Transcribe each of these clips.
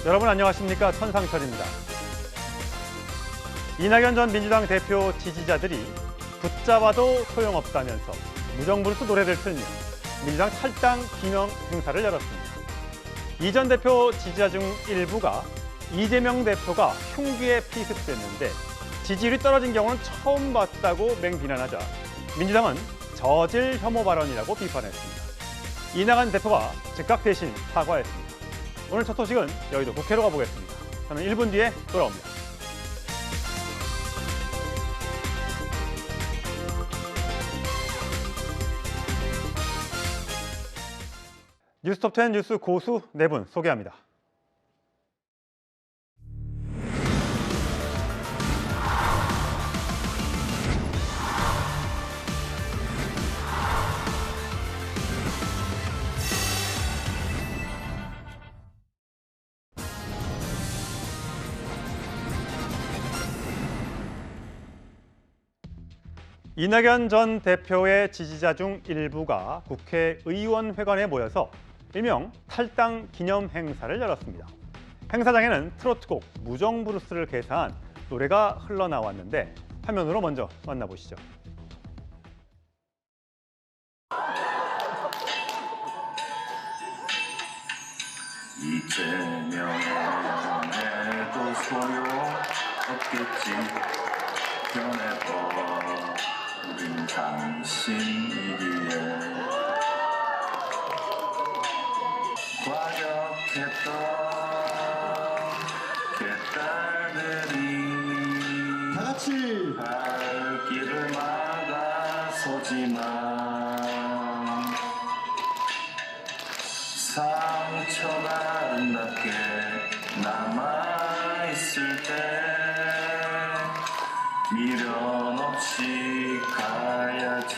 여러분 안녕하십니까? 천상철입니다. 이낙연 전 민주당 대표 지지자들이 붙잡아도 소용없다면서 무정부르스 노래를 틀며 민주당 탈당 기념 행사를 열었습니다. 이 전 대표 지지자 중 일부가 이재명 대표가 흉기에 피습됐는데 지지율이 떨어진 경우는 처음 봤다고 맹비난하자 민주당은 저질 혐오 발언이라고 비판했습니다. 이낙연 대표가 즉각 대신 사과했습니다. 오늘 첫 소식은 여의도 국회로 가보겠습니다. 저는 1분 뒤에 돌아옵니다. 뉴스톱10 뉴스 고수 4분 소개합니다. 이낙연 전 대표의 지지자 중 일부가 국회의원회관에 모여서 일명 탈당 기념 행사를 열었습니다. 행사장에는 트로트곡 무정부르스를 개사한 노래가 흘러나왔는데 화면으로 먼저 만나보시죠. 이재명에도 소용없겠지. 변해버린 당신이기에 과격했던 개딸들이 다같이 발길을 막아서지만 상처가 아름답게 남아있을 때 미련 없이 가야지.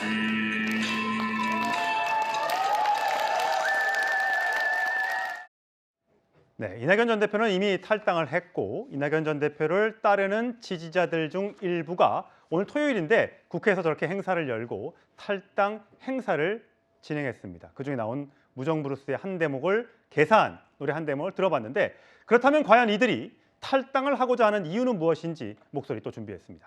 네, 이낙연 전 대표는 이미 탈당을 했고 이낙연 전 대표를 따르는 지지자들 중 일부가 오늘 토요일인데 국회에서 저렇게 행사를 열고 탈당 행사를 진행했습니다. 그중에 나온 무정부르스의 한 대목을 개사한 노래 한 대목을 들어봤는데 그렇다면 과연 이들이 탈당을 하고자 하는 이유는 무엇인지 목소리 또 준비했습니다.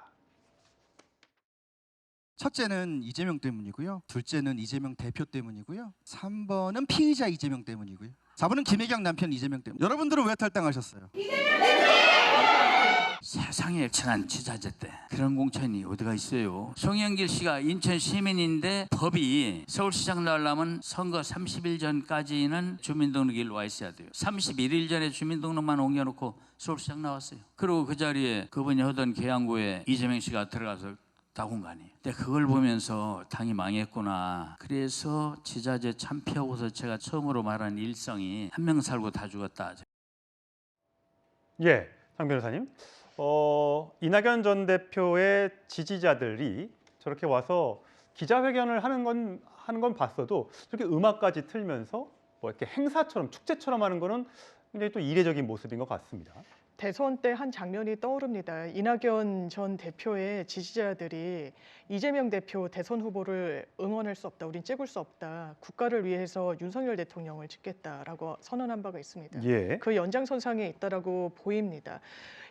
첫째는 이재명 때문이고요. 둘째는 이재명 대표 때문이고요. 3번은 피의자 이재명 때문이고요. 4번은 김혜경 남편 이재명 때문. 여러분들은 왜 탈당하셨어요? 세상에 일천한 지자체 때 그런 공천이 어디가 있어요. 송영길 씨가 인천 시민인데 법이 서울시장 나오려면 선거 30일 전까지는 주민등록일 와 있어야 돼요. 31일 전에 주민등록만 옮겨놓고 서울시장 나왔어요. 그리고 그 자리에 그분이 하던 계양구에 이재명 씨가 들어가서 다공간이에요. 근데 그걸 보면서 당이 망했구나. 그래서 지자체 참패하고서 제가 처음으로 말한 일성이 한 명 살고 다 죽었다. 예, 장 변호사님. 이낙연 전 대표의 지지자들이 저렇게 와서 기자회견을 하는 건 봤어도 저렇게 음악까지 틀면서 뭐 이렇게 행사처럼 축제처럼 하는 거는 굉장히 또 이례적인 모습인 것 같습니다. 대선 때 한 장면이 떠오릅니다. 이낙연 전 대표의 지지자들이 이재명 대표 대선 후보를 응원할 수 없다, 우린 찍을 수 없다, 국가를 위해서 윤석열 대통령을 찍겠다라고 선언한 바가 있습니다. 예. 그 연장선상에 있다라고 보입니다.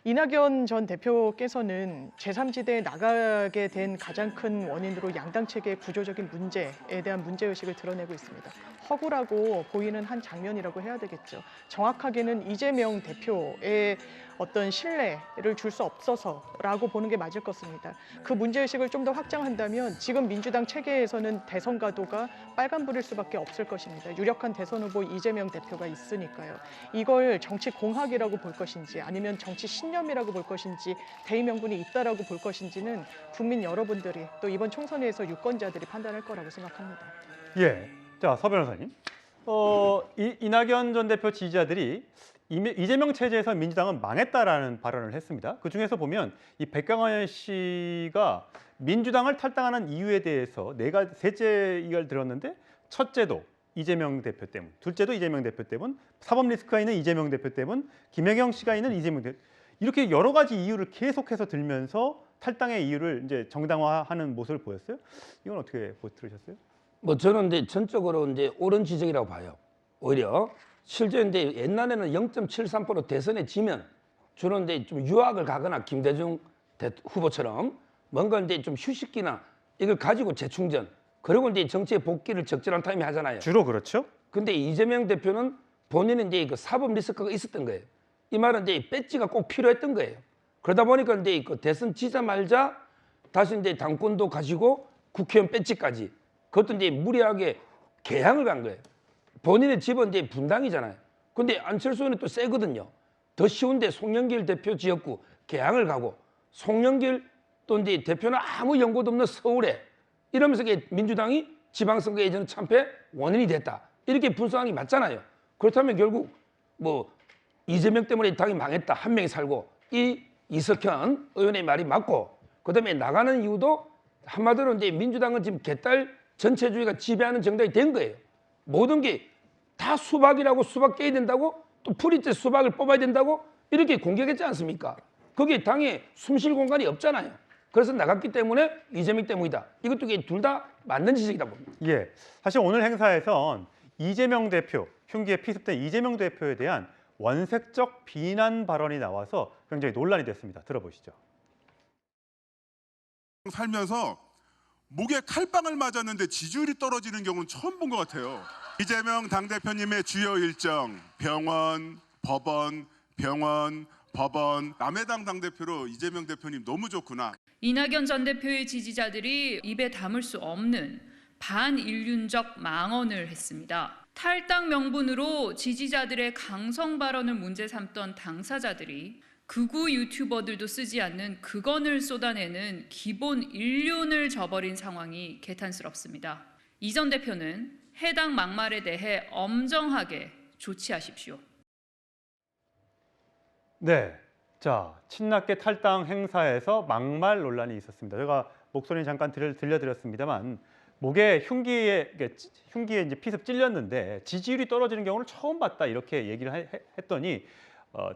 이낙연 전 대표께서는 제3지대에 나가게 된 가장 큰 원인으로 양당 체계의 구조적인 문제에 대한 문제의식을 드러내고 있습니다. 허구라고 보이는 한 장면이라고 해야 되겠죠. 정확하게는 이재명 대표의 어떤 신뢰를 줄 수 없어서라고 보는 게 맞을 것입니다. 그 문제의식을 좀 더 확장한다면 지금 민주당 체계에서는 대선 가도가 빨간불일 수밖에 없을 것입니다. 유력한 대선 후보 이재명 대표가 있으니까요. 이걸 정치 공학이라고 볼 것인지 아니면 정치 신념이라고 볼 것인지 대의명분이 있다라고 볼 것인지는 국민 여러분들이 또 이번 총선에서 유권자들이 판단할 거라고 생각합니다. 예. 자, 서 변호사님. 이낙연 전 대표 지지자들이 이재명 체제에서 민주당은 망했다라는 발언을 했습니다. 그중에서 보면 이 백경환 씨가 민주당을 탈당하는 이유에 대해서 셋째 이걸 들었는데 첫째도 이재명 대표 때문, 둘째도 이재명 대표 때문, 사법 리스크가 있는 이재명 대표 때문, 김혜경 씨가 있는 이재명 대표 이렇게 여러 가지 이유를 계속해서 들면서 탈당의 이유를 이제 정당화하는 모습을 보였어요. 이건 어떻게 들으셨어요? 뭐 저는 이제 전적으로 이제 옳은 지적이라고 봐요. 오히려 실제 이제 옛날에는 0.73% 대선에 지면 주로 이제 좀 유학을 가거나 김대중 후보처럼 뭔가 이제 좀 휴식기나 이걸 가지고 재충전 그리고 이제 정치에 복귀를 적절한 타임에 하잖아요. 주로 그렇죠. 근데 이재명 대표는 본인은 이제 그 사법 리스크가 있었던 거예요. 이 말은 이제 배지가 꼭 필요했던 거예요. 그러다 보니까 이제 그 대선 지자마자 다시 이제 당권도 가지고 국회의원 배지까지 그것도 이제 무리하게 개항을 간 거예요. 본인의 집은 이제 분당이잖아요. 근데 안철수는 또 세거든요. 더 쉬운데 송영길 대표 지역구 개항을 가고 송영길 또 이제 대표는 아무 연고도 없는 서울에 이러면서 민주당이 지방선거 예전 참패 원인이 됐다. 이렇게 분석하는 게 맞잖아요. 그렇다면 결국 뭐 이재명 때문에 당이 망했다. 한 명이 살고 이 이석현 의원의 말이 맞고 그다음에 나가는 이유도 한마디로 이제 민주당은 지금 개딸 전체주의가 지배하는 정당이 된 거예요. 모든 게 다 수박이라고 수박 깨야 된다고 또 프리트 수박을 뽑아야 된다고 이렇게 공격했지 않습니까? 거기에 당에 숨쉴 공간이 없잖아요. 그래서 나갔기 때문에 이재명 때문이다. 이것도 둘 다 맞는 지적이다 봅니다. 예, 사실 오늘 행사에선 이재명 대표, 흉기에 피습된 이재명 대표에 대한 원색적 비난 발언이 나와서 굉장히 논란이 됐습니다. 들어보시죠. 살면서 목에 칼빵을 맞았는데 지지율이 떨어지는 경우는 처음 본 것 같아요. 이재명 당대표님의 주요 일정, 병원, 법원, 남해당 당대표로 이재명 대표님 너무 좋구나. 이낙연 전 대표의 지지자들이 입에 담을 수 없는 반인륜적 망언을 했습니다. 탈당 명분으로 지지자들의 강성 발언을 문제 삼던 당사자들이 극우 유튜버들도 쓰지 않는 극언을 쏟아내는 기본 인륜을 저버린 상황이 개탄스럽습니다. 이 전 대표는 해당 막말에 대해 엄정하게 조치하십시오. 네, 자 친낙계 탈당 행사에서 막말 논란이 있었습니다. 제가 목소리 잠깐 들려드렸습니다만 목에 흉기에 이제 피습 찔렸는데 지지율이 떨어지는 경우를 처음 봤다 이렇게 얘기를 했더니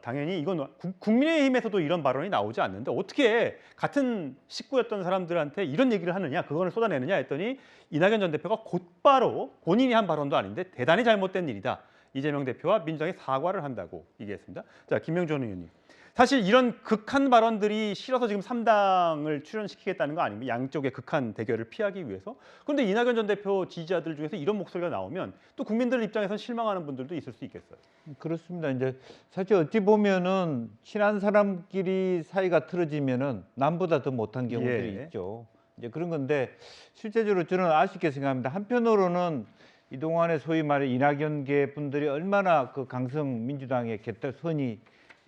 당연히 이건 국민의힘에서도 이런 발언이 나오지 않는데 어떻게 같은 식구였던 사람들한테 이런 얘기를 하느냐, 그거를 쏟아내느냐 했더니 이낙연 전 대표가 곧바로 본인이 한 발언도 아닌데 대단히 잘못된 일이다. 이재명 대표와 민주당이 사과를 한다고 얘기했습니다. 자, 김명준 의원님. 사실 이런 극한 발언들이 싫어서 지금 3당을 출연시키겠다는 거 아닙니까? 양쪽의 극한 대결을 피하기 위해서. 그런데 이낙연 전 대표 지지자들 중에서 이런 목소리가 나오면 또 국민들 입장에서는 실망하는 분들도 있을 수 있겠어요. 그렇습니다. 이제 사실 어찌 보면은 친한 사람끼리 사이가 틀어지면은 남보다 더 못한 경우들이 있죠. 이제 그런 건데 실제적으로 저는 아쉽게 생각합니다. 한편으로는 이동안의 소위 말해 이낙연계 분들이 얼마나 그 강성 민주당의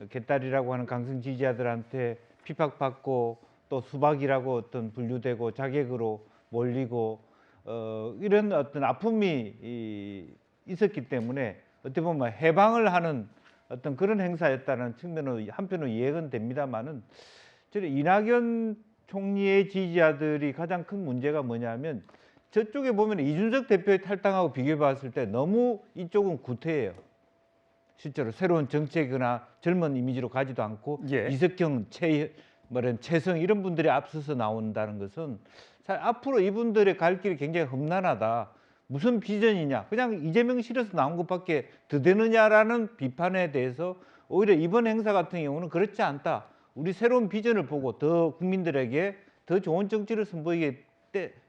개딸이라고 하는 강성 지지자들한테 핍박받고 또 수박이라고 어떤 분류되고 자객으로 몰리고 이런 어떤 아픔이 있었기 때문에 어떻게 보면 해방을 하는 어떤 그런 행사였다는 측면으로 한편으로 이해는 됩니다만은 저는 이낙연 총리의 지지자들이 가장 큰 문제가 뭐냐면 저쪽에 보면 이준석 대표의 탈당하고 비교해 봤을 때 너무 이쪽은 구태예요. 실제로 새로운 정책이나 젊은 이미지로 가지도 않고 이석경, 최성 이런 분들이 앞서서 나온다는 것은 사실 앞으로 이분들의 갈 길이 굉장히 험난하다. 무슨 비전이냐. 그냥 이재명 실에서 나온 것밖에 더 되느냐라는 비판에 대해서 오히려 이번 행사 같은 경우는 그렇지 않다. 우리 새로운 비전을 보고 더 국민들에게 더 좋은 정치를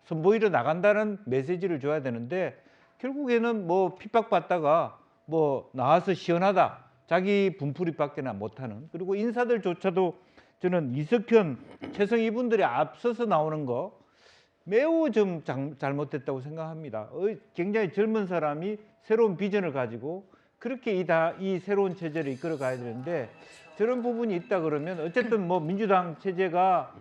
선보이러 나간다는 메시지를 줘야 되는데 결국에는 뭐 핍박받다가 뭐 나와서 시원하다. 자기 분풀이밖에나 못하는. 그리고 인사들조차도 저는 이석현, 최성 이분들이 앞서서 나오는 거 매우 좀 잘못됐다고 생각합니다. 굉장히 젊은 사람이 새로운 비전을 가지고 그렇게 이 새로운 체제를 이끌어 가야 되는데 저런 부분이 있다 그러면 어쨌든 뭐 민주당 체제가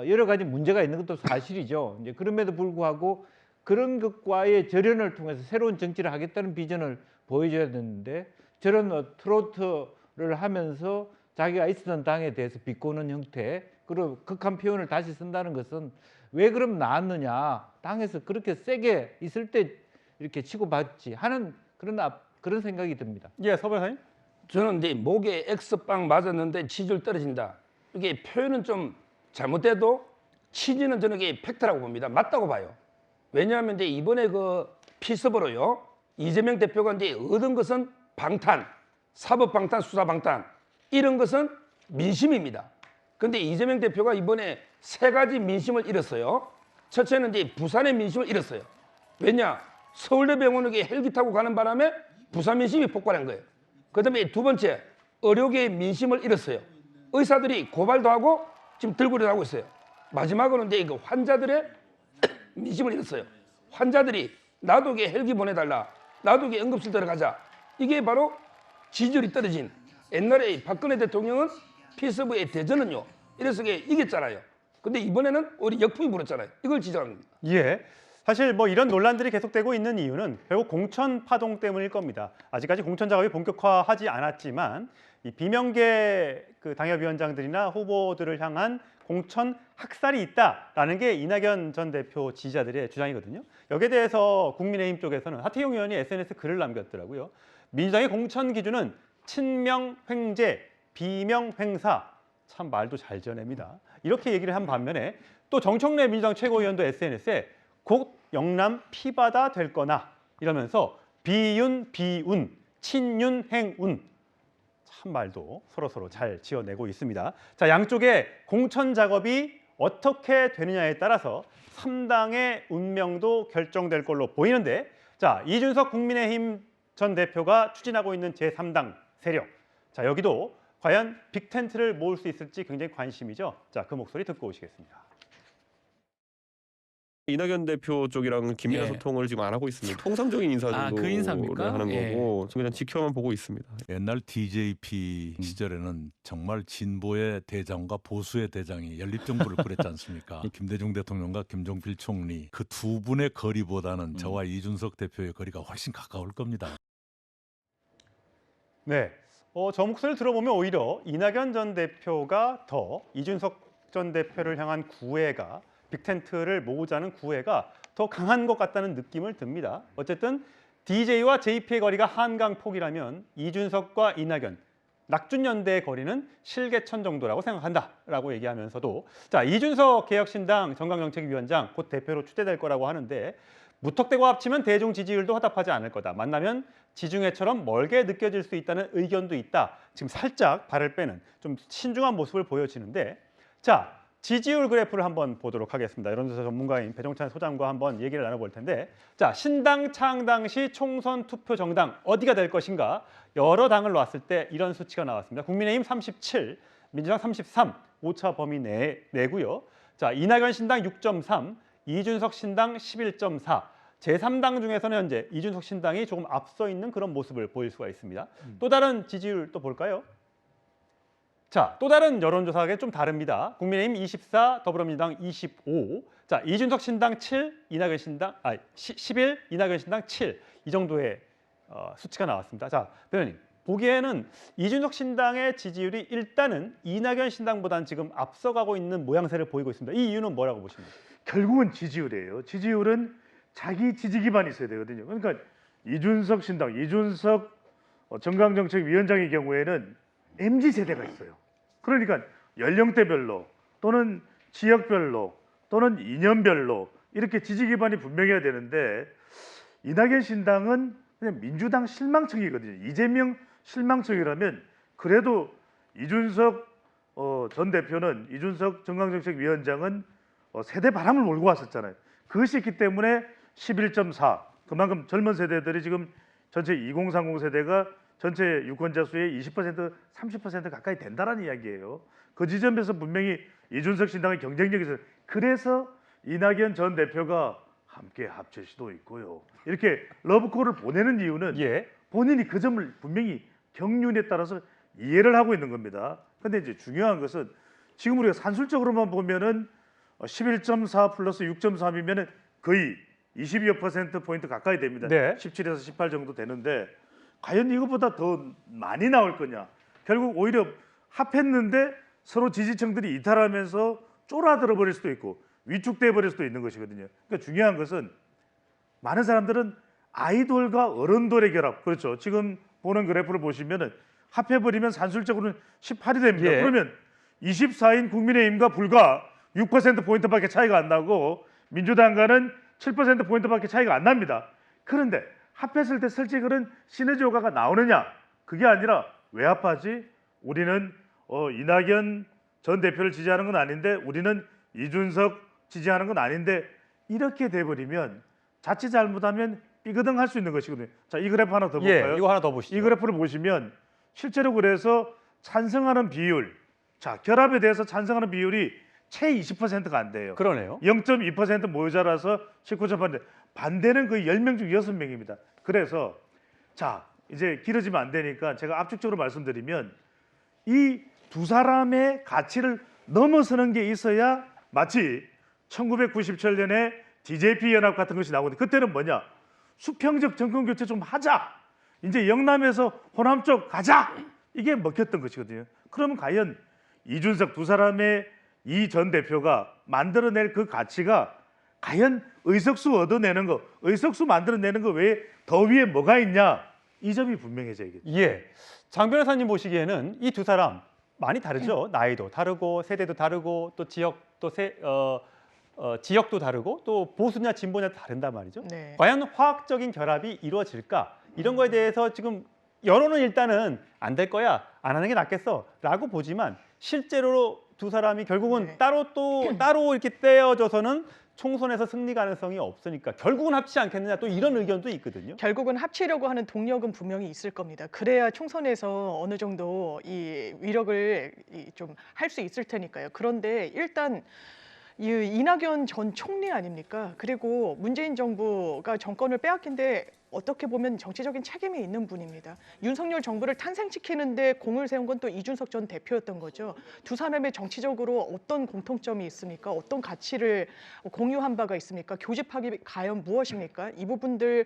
여러 가지 문제가 있는 것도 사실이죠. 이제 그럼에도 불구하고 그런 것과의 절연을 통해서 새로운 정치를 하겠다는 비전을 보여줘야 되는데 저런 트로트를 하면서 자기가 있었던 당에 대해서 비꼬는 형태 그리고 극한 표현을 다시 쓴다는 것은 왜 그럼 나왔느냐. 당에서 그렇게 세게 있을 때 이렇게 치고받지 하는 그런 생각이 듭니다. 예, 서 변호사님. 저는 이제 목에 X빵 맞았는데 지지율 떨어진다. 이게 표현은 좀 잘못돼도 취지는 저는 이게 팩트라고 봅니다. 맞다고 봐요. 왜냐하면 이제 이번에 그 피습으로요. 이재명 대표가 이제 얻은 것은 방탄, 사법 방탄, 수사 방탄 이런 것은 민심입니다. 근데 이재명 대표가 이번에 세 가지 민심을 잃었어요. 첫째는 이제 부산의 민심을 잃었어요. 왜냐? 서울대병원에 헬기 타고 가는 바람에 부산 민심이 폭발한 거예요. 그다음에 두 번째, 의료계의 민심을 잃었어요. 의사들이 고발도 하고 지금 들고를 하고 있어요. 마지막으로는 이제 그 환자들의 민심을 잃었어요. 환자들이 나도 게 헬기 보내달라, 나도 게 응급실 들어가자. 이게 바로 지지율이 떨어진, 옛날에 박근혜 대통령은 피서부의 대전은요 이래서 이겼잖아요. 근데 이번에는 우리 역풍이 불었잖아요. 이걸 지적하는 겁니다. 예. 사실 뭐 이런 논란들이 계속되고 있는 이유는 결국 공천 파동 때문일 겁니다. 아직까지 공천 작업이 본격화하지 않았지만 이 비명계 그 당협위원장들이나 후보들을 향한 공천 학살이 있다라는 게 이낙연 전 대표 지지자들의 주장이거든요. 여기에 대해서 국민의힘 쪽에서는 하태경 의원이 SNS 글을 남겼더라고요. 민주당의 공천 기준은 친명 횡재, 비명 횡사. 참 말도 잘 지어냅니다. 이렇게 얘기를 한 반면에 또 정청래 민주당 최고위원도 SNS에 곧 영남 피바다 될 거나 이러면서 비윤 비운, 친윤 행운. 참 말도 서로 잘 지어내고 있습니다. 자, 양쪽의 공천 작업이 어떻게 되느냐에 따라서 3당의 운명도 결정될 걸로 보이는데, 자, 이준석 국민의힘 전 대표가 추진하고 있는 제3당 세력. 자, 여기도 과연 빅텐트를 모을 수 있을지 굉장히 관심이죠. 자, 그 목소리 듣고 오시겠습니다. 이낙연 대표 쪽이랑 긴밀한 예. 소통을 지금 안 하고 있습니다. 통상적인 인사 정도를 그 인사입니까? 하는 예. 거고 그냥 지켜만 보고 있습니다. 옛날 DJP 시절에는 정말 진보의 대장과 보수의 대장이 연립정부를 꾸렸지 않습니까? 김대중 대통령과 김종필 총리 그 두 분의 거리보다는 저와 이준석 대표의 거리가 훨씬 가까울 겁니다. 네, 저 목소리를 들어보면 오히려 이낙연 전 대표가 더 이준석 전 대표를 향한 구애가 빅텐트를 모으자는 구애가 더 강한 것 같다는 느낌을 듭니다. 어쨌든 DJ와 JP의 거리가 한강폭이라면 이준석과 이낙연, 낙준연대의 거리는 실개천 정도라고 생각한다라고 얘기하면서도 자, 이준석 개혁신당 정강정책위원장 곧 대표로 추대될 거라고 하는데 무턱대고 합치면 대중 지지율도 화답하지 않을 거다. 만나면 지중해처럼 멀게 느껴질 수 있다는 의견도 있다. 지금 살짝 발을 빼는 좀 신중한 모습을 보여지는데 자, 지지율 그래프를 한번 보도록 하겠습니다. 여론조사 전문가인 배종찬 소장과 한번 얘기를 나눠볼 텐데 자, 신당 창당 시 총선 투표 정당 어디가 될 것인가 여러 당을 놨을 때 이런 수치가 나왔습니다. 국민의힘 37, 민주당 33, 오차 범위 내고요. 자, 이낙연 신당 6.3, 이준석 신당 11.4, 제3당 중에서는 현재 이준석 신당이 조금 앞서 있는 그런 모습을 보일 수가 있습니다. 또 다른 지지율 또 볼까요? 자, 또 다른 여론조사가 좀 다릅니다. 국민의힘 24, 더불어민주당 25. 자, 이준석 신당 7, 이낙연 신당 11, 이낙연 신당 7. 이 정도의 수치가 나왔습니다. 자, 대표님 보기에는 이준석 신당의 지지율이 일단은 이낙연 신당보다는 지금 앞서가고 있는 모양새를 보이고 있습니다. 이 이유는 뭐라고 보십니까? 결국은 지지율이에요. 지지율은 자기 지지 기반이 있어야 되거든요. 그러니까 이준석 신당, 이준석 정강정책위원장의 경우에는 MZ세대가 있어요. 그러니까 연령대별로 또는 지역별로 또는 이념별로 이렇게 지지 기반이 분명해야 되는데 이낙연 신당은 그냥 민주당 실망층이거든요. 이재명 실망층이라면 그래도 이준석 전 대표는 이준석 정강정책위원장은 세대 바람을 몰고 왔었잖아요. 그것이 있기 때문에 11.4 그만큼 젊은 세대들이 지금 전체 2030 세대가 전체 유권자 수의 20%, 30% 가까이 된다는 이야기예요. 그 지점에서 분명히 이준석 신당의 경쟁력이 있어요. 그래서 이낙연 전 대표가 함께 합칠 수도 있고요. 이렇게 러브콜을 보내는 이유는 본인이 그 점을 분명히 경륜에 따라서 이해를 하고 있는 겁니다. 근데 이제 중요한 것은 지금 우리가 산술적으로만 보면은 11.4 플러스 6.3이면은 거의 22% 포인트 가까이 됩니다. 17에서 18 정도 되는데 과연 이것보다 더 많이 나올 거냐? 결국 오히려 합했는데 서로 지지층들이 이탈하면서 쫄아들어 버릴 수도 있고 위축돼 버릴 수도 있는 것이거든요. 그러니까 중요한 것은 많은 사람들은 아이돌과 어른들의 결합, 그렇죠. 지금 보는 그래프를 보시면은 합해버리면 산술적으로는 18이 됩니다. 그러면 24인 국민의힘과 불과 6% 포인트밖에 차이가 안 나고 민주당과는 7% 포인트밖에 차이가 안 납니다. 그런데 합했을 때 실제 그런 시너지 효과가 나오느냐? 그게 아니라 왜 합하지? 우리는 이낙연 전 대표를 지지하는 건 아닌데 우리는 이준석 지지하는 건 아닌데 이렇게 돼버리면 자칫 잘못하면 삐그덩 할 수 있는 것이거든요. 자, 이 그래프 하나 더 볼까요? 예, 이거 하나 더 보시죠. 이 그래프를 보시면 실제로 그래서 찬성하는 비율, 자, 결합에 대해서 찬성하는 비율이 채 20%가 안 돼요. 그러네요. 0.2% 모자라서 19.8%. 반대는 거의 10명 중 6명입니다. 그래서 자, 이제 길어지면 안 되니까 제가 압축적으로 말씀드리면 이 두 사람의 가치를 넘어서는 게 있어야 마치 1997년에 DJP 연합 같은 것이 나오는데 그때는 뭐냐? 수평적 정권 교체 좀 하자. 이제 영남에서 호남 쪽 가자. 이게 먹혔던 것이거든요. 그러면 과연 이준석 두 사람의 이 전 대표가 만들어낼 그 가치가 과연 의석수 얻어내는 거, 의석수 만들어내는 거 외에 더 위에 뭐가 있냐? 이 점이 분명해져야겠죠. 예, 장 변호사님 보시기에는 이 두 사람 많이 다르죠. 나이도 다르고 세대도 다르고 또 지역도 다르고 또 보수냐 진보냐 다른단 말이죠. 네. 과연 화학적인 결합이 이루어질까? 이런 거에 대해서 지금 여론은 일단은 안 될 거야, 안 하는 게 낫겠어라고 보지만 실제로 두 사람이 결국은 네. 따로 이렇게 떼어져서는 총선에서 승리 가능성이 없으니까 결국은 합치지 않겠느냐, 또 이런 의견도 있거든요. 결국은 합치려고 하는 동력은 분명히 있을 겁니다. 그래야 총선에서 어느 정도 이 위력을 좀 할 수 있을 테니까요. 그런데 일단 이 이낙연 전 총리 아닙니까? 그리고 문재인 정부가 정권을 빼앗긴데 어떻게 보면 정치적인 책임이 있는 분입니다. 윤석열 정부를 탄생시키는데 공을 세운 건 또 이준석 전 대표였던 거죠. 두 사람의 정치적으로 어떤 공통점이 있습니까? 어떤 가치를 공유한 바가 있습니까? 교집합이 과연 무엇입니까? 이 부분들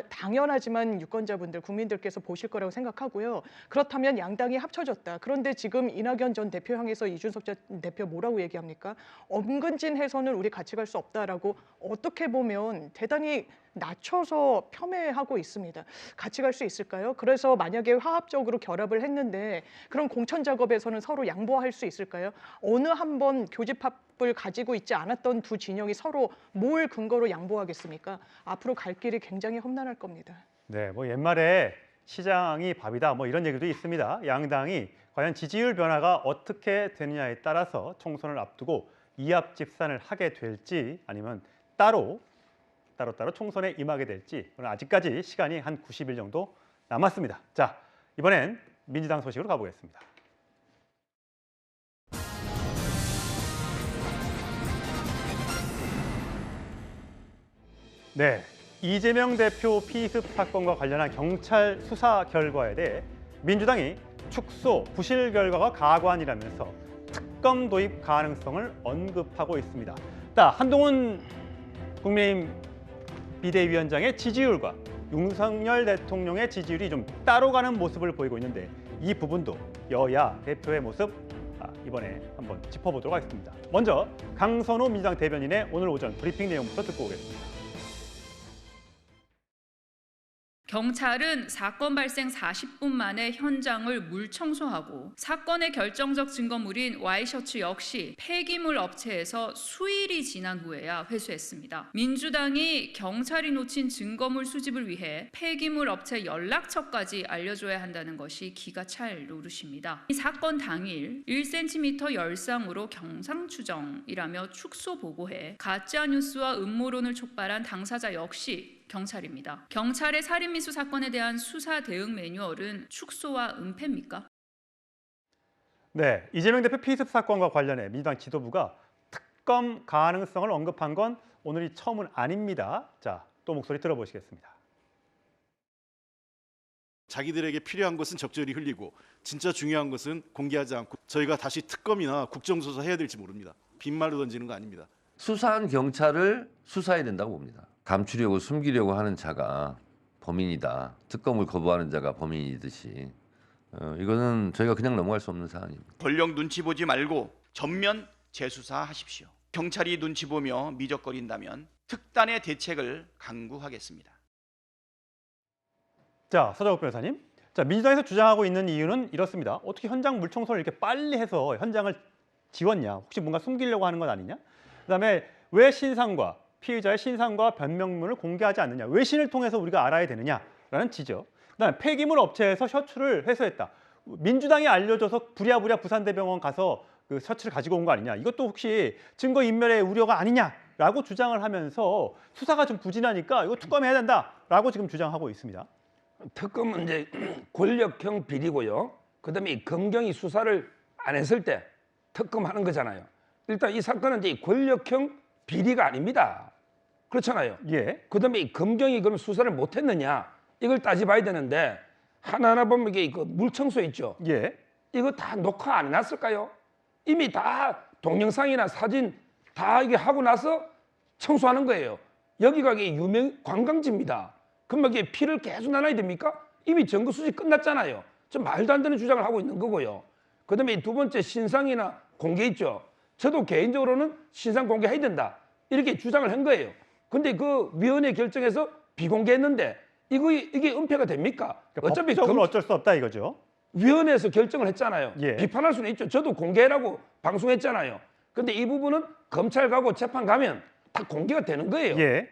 당연하지만 유권자분들, 국민들께서 보실 거라고 생각하고요. 그렇다면 양당이 합쳐졌다. 그런데 지금 이낙연 전 대표 향해서 이준석 전 대표 뭐라고 얘기합니까? 엄근진해서는 우리 같이 갈 수 없다라고 어떻게 보면 대단히 낮춰서 폄훼하고 있습니다. 같이 갈 수 있을까요? 그래서 만약에 화합적으로 결합을 했는데 그런 공천 작업에서는 서로 양보할 수 있을까요? 어느 한 번 교집합을 가지고 있지 않았던 두 진영이 서로 뭘 근거로 양보하겠습니까? 앞으로 갈 길이 굉장히 험난할 겁니다. 네, 뭐 옛말에 시장이 밥이다 뭐 이런 얘기도 있습니다. 양당이 과연 지지율 변화가 어떻게 되느냐에 따라서 총선을 앞두고 이합집산을 하게 될지 아니면 따로 총선에 임하게 될지 아직까지 시간이 한 90일 정도 남았습니다. 자, 이번엔 민주당 소식으로 가보겠습니다. 네, 이재명 대표 피습 사건과 관련한 경찰 수사 결과에 대해 민주당이 축소, 부실 결과가 가관이라면서 특검 도입 가능성을 언급하고 있습니다. 한동훈 국민의힘 비대위원장의 지지율과 윤석열 대통령의 지지율이 좀 따로 가는 모습을 보이고 있는데 이 부분도 여야 대표의 모습 이번에 한번 짚어보도록 하겠습니다. 먼저 강선호 민주당 대변인의 오늘 오전 브리핑 내용부터 듣고 오겠습니다. 경찰은 사건 발생 40분 만에 현장을 물 청소하고 사건의 결정적 증거물인 와이셔츠 역시 폐기물 업체에서 수일이 지난 후에야 회수했습니다. 민주당이 경찰이 놓친 증거물 수집을 위해 폐기물 업체 연락처까지 알려줘야 한다는 것이 기가 찰 노릇입니다. 이 사건 당일 1cm 열상으로 경상추정이라며 축소 보고해 가짜뉴스와 음모론을 촉발한 당사자 역시 경찰입니다. 경찰의 살인미수 사건에 대한 수사 대응 매뉴얼은 축소와 은폐입니까? 네, 이재명 대표 피습 사건과 관련해 민주당 지도부가 특검 가능성을 언급한 건 오늘이 처음은 아닙니다. 자, 또 목소리 들어보시겠습니다. 자기들에게 필요한 것은 적절히 흘리고 진짜 중요한 것은 공개하지 않고 저희가 다시 특검이나 국정조사 해야 될지 모릅니다. 빈말로 던지는 거 아닙니다. 수사한 경찰을 수사해야 된다고 봅니다. 감추려고 숨기려고 하는 자가 범인이다. 특검을 거부하는 자가 범인이듯이 이거는 저희가 그냥 넘어갈 수 없는 사안입니다. 권력 눈치 보지 말고 전면 재수사하십시오. 경찰이 눈치 보며 미적거린다면 특단의 대책을 강구하겠습니다. 자, 서정욱 변호사님. 자, 민주당에서 주장하고 있는 이유는 이렇습니다. 어떻게 현장 물청소를 이렇게 빨리 해서 현장을 지웠냐? 혹시 뭔가 숨기려고 하는 건 아니냐? 그다음에 왜 신상과 피의자의 신상과 변명문을 공개하지 않느냐, 외신을 통해서 우리가 알아야 되느냐라는 지적. 그다음에 폐기물 업체에서 셔츠를 회수했다. 민주당이 알려줘서 부랴부랴 부산대병원 가서 그 셔츠를 가지고 온 거 아니냐. 이것도 혹시 증거인멸의 우려가 아니냐라고 주장을 하면서 수사가 좀 부진하니까 이거 특검해야 된다라고 지금 주장하고 있습니다. 특검은 이제 권력형 비리고요. 그다음에 이 검경이 수사를 안 했을 때 특검하는 거잖아요. 일단 이 사건은 이제 권력형 비리가 아닙니다. 그렇잖아요. 예. 그다음에 이 검경이 그럼 수사를 못했느냐 이걸 따져봐야 되는데 하나하나 보면 이게 그 물청소 있죠. 예. 이거 다 녹화 안 해놨을까요? 이미 다 동영상이나 사진 다 이게 하고 나서 청소하는 거예요. 여기가 이게 유명 관광지입니다. 그럼 이게 피를 계속 나눠야 됩니까? 이미 증거 수집 끝났잖아요. 좀 말도 안 되는 주장을 하고 있는 거고요. 그다음에 두 번째 신상이나 공개 있죠. 저도 개인적으로는 신상 공개해야 된다 이렇게 주장을 한 거예요. 근데 그 위원회 결정해서 비공개했는데 이게 은폐가 됩니까? 어차피 법적으로 어쩔 수 없다 이거죠. 위원회에서 결정을 했잖아요. 예. 비판할 수는 있죠. 저도 공개라고 방송했잖아요. 근데 이 부분은 검찰 가고 재판 가면 다 공개가 되는 거예요. 예.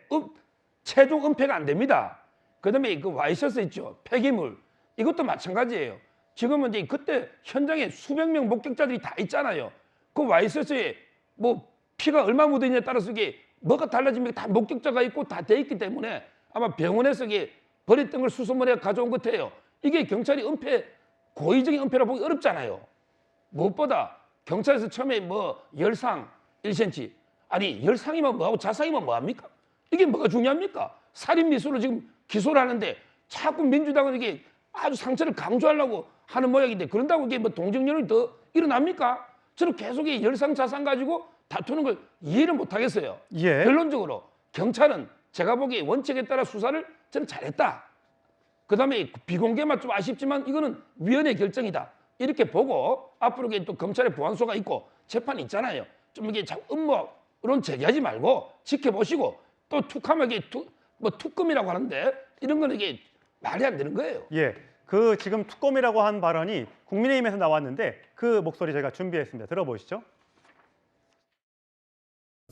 최종 은폐가 안 됩니다. 그다음에 그 와이셔츠 있죠. 폐기물. 이것도 마찬가지예요. 지금은 이제 그때 현장에 수백 명 목격자들이 다 있잖아요. 그 와이셔츠에 뭐 피가 얼마 묻어있냐에 따라서 이게 뭐가 달라지면 다 목격자가 있고 다 돼 있기 때문에 아마 병원에서 이게 버렸던 걸 수소문해 가져온 것 같아요. 이게 경찰이 은폐, 고의적인 은폐라 보기 어렵잖아요. 무엇보다 경찰에서 처음에 뭐 열상 1cm 아니 열상이면 뭐하고 자상이면 뭐합니까? 이게 뭐가 중요합니까? 살인 미수로 지금 기소를 하는데 자꾸 민주당은 이게 아주 상처를 강조하려고 하는 모양인데 그런다고 이게 뭐 동정론이 더 일어납니까? 저는 계속 이 열상 자상 가지고 다투는 걸 이해를 못 하겠어요. 예. 결론적으로 경찰은 제가 보기에 원칙에 따라 수사를 저는 잘했다. 그다음에 비공개만 좀 아쉽지만 이거는 위원회 결정이다. 이렇게 보고 앞으로 또 검찰의 보안소가 있고 재판이 있잖아요. 좀 이게 자꾸 음모론 제기하지 말고 지켜보시고 또 툭하면 이게 특검이라고 하는데 이런 거는 이게 말이 안 되는 거예요. 예. 그 지금 특검이라고 한 발언이 국민의힘에서 나왔는데 그 목소리 저희가 준비했습니다. 들어보시죠.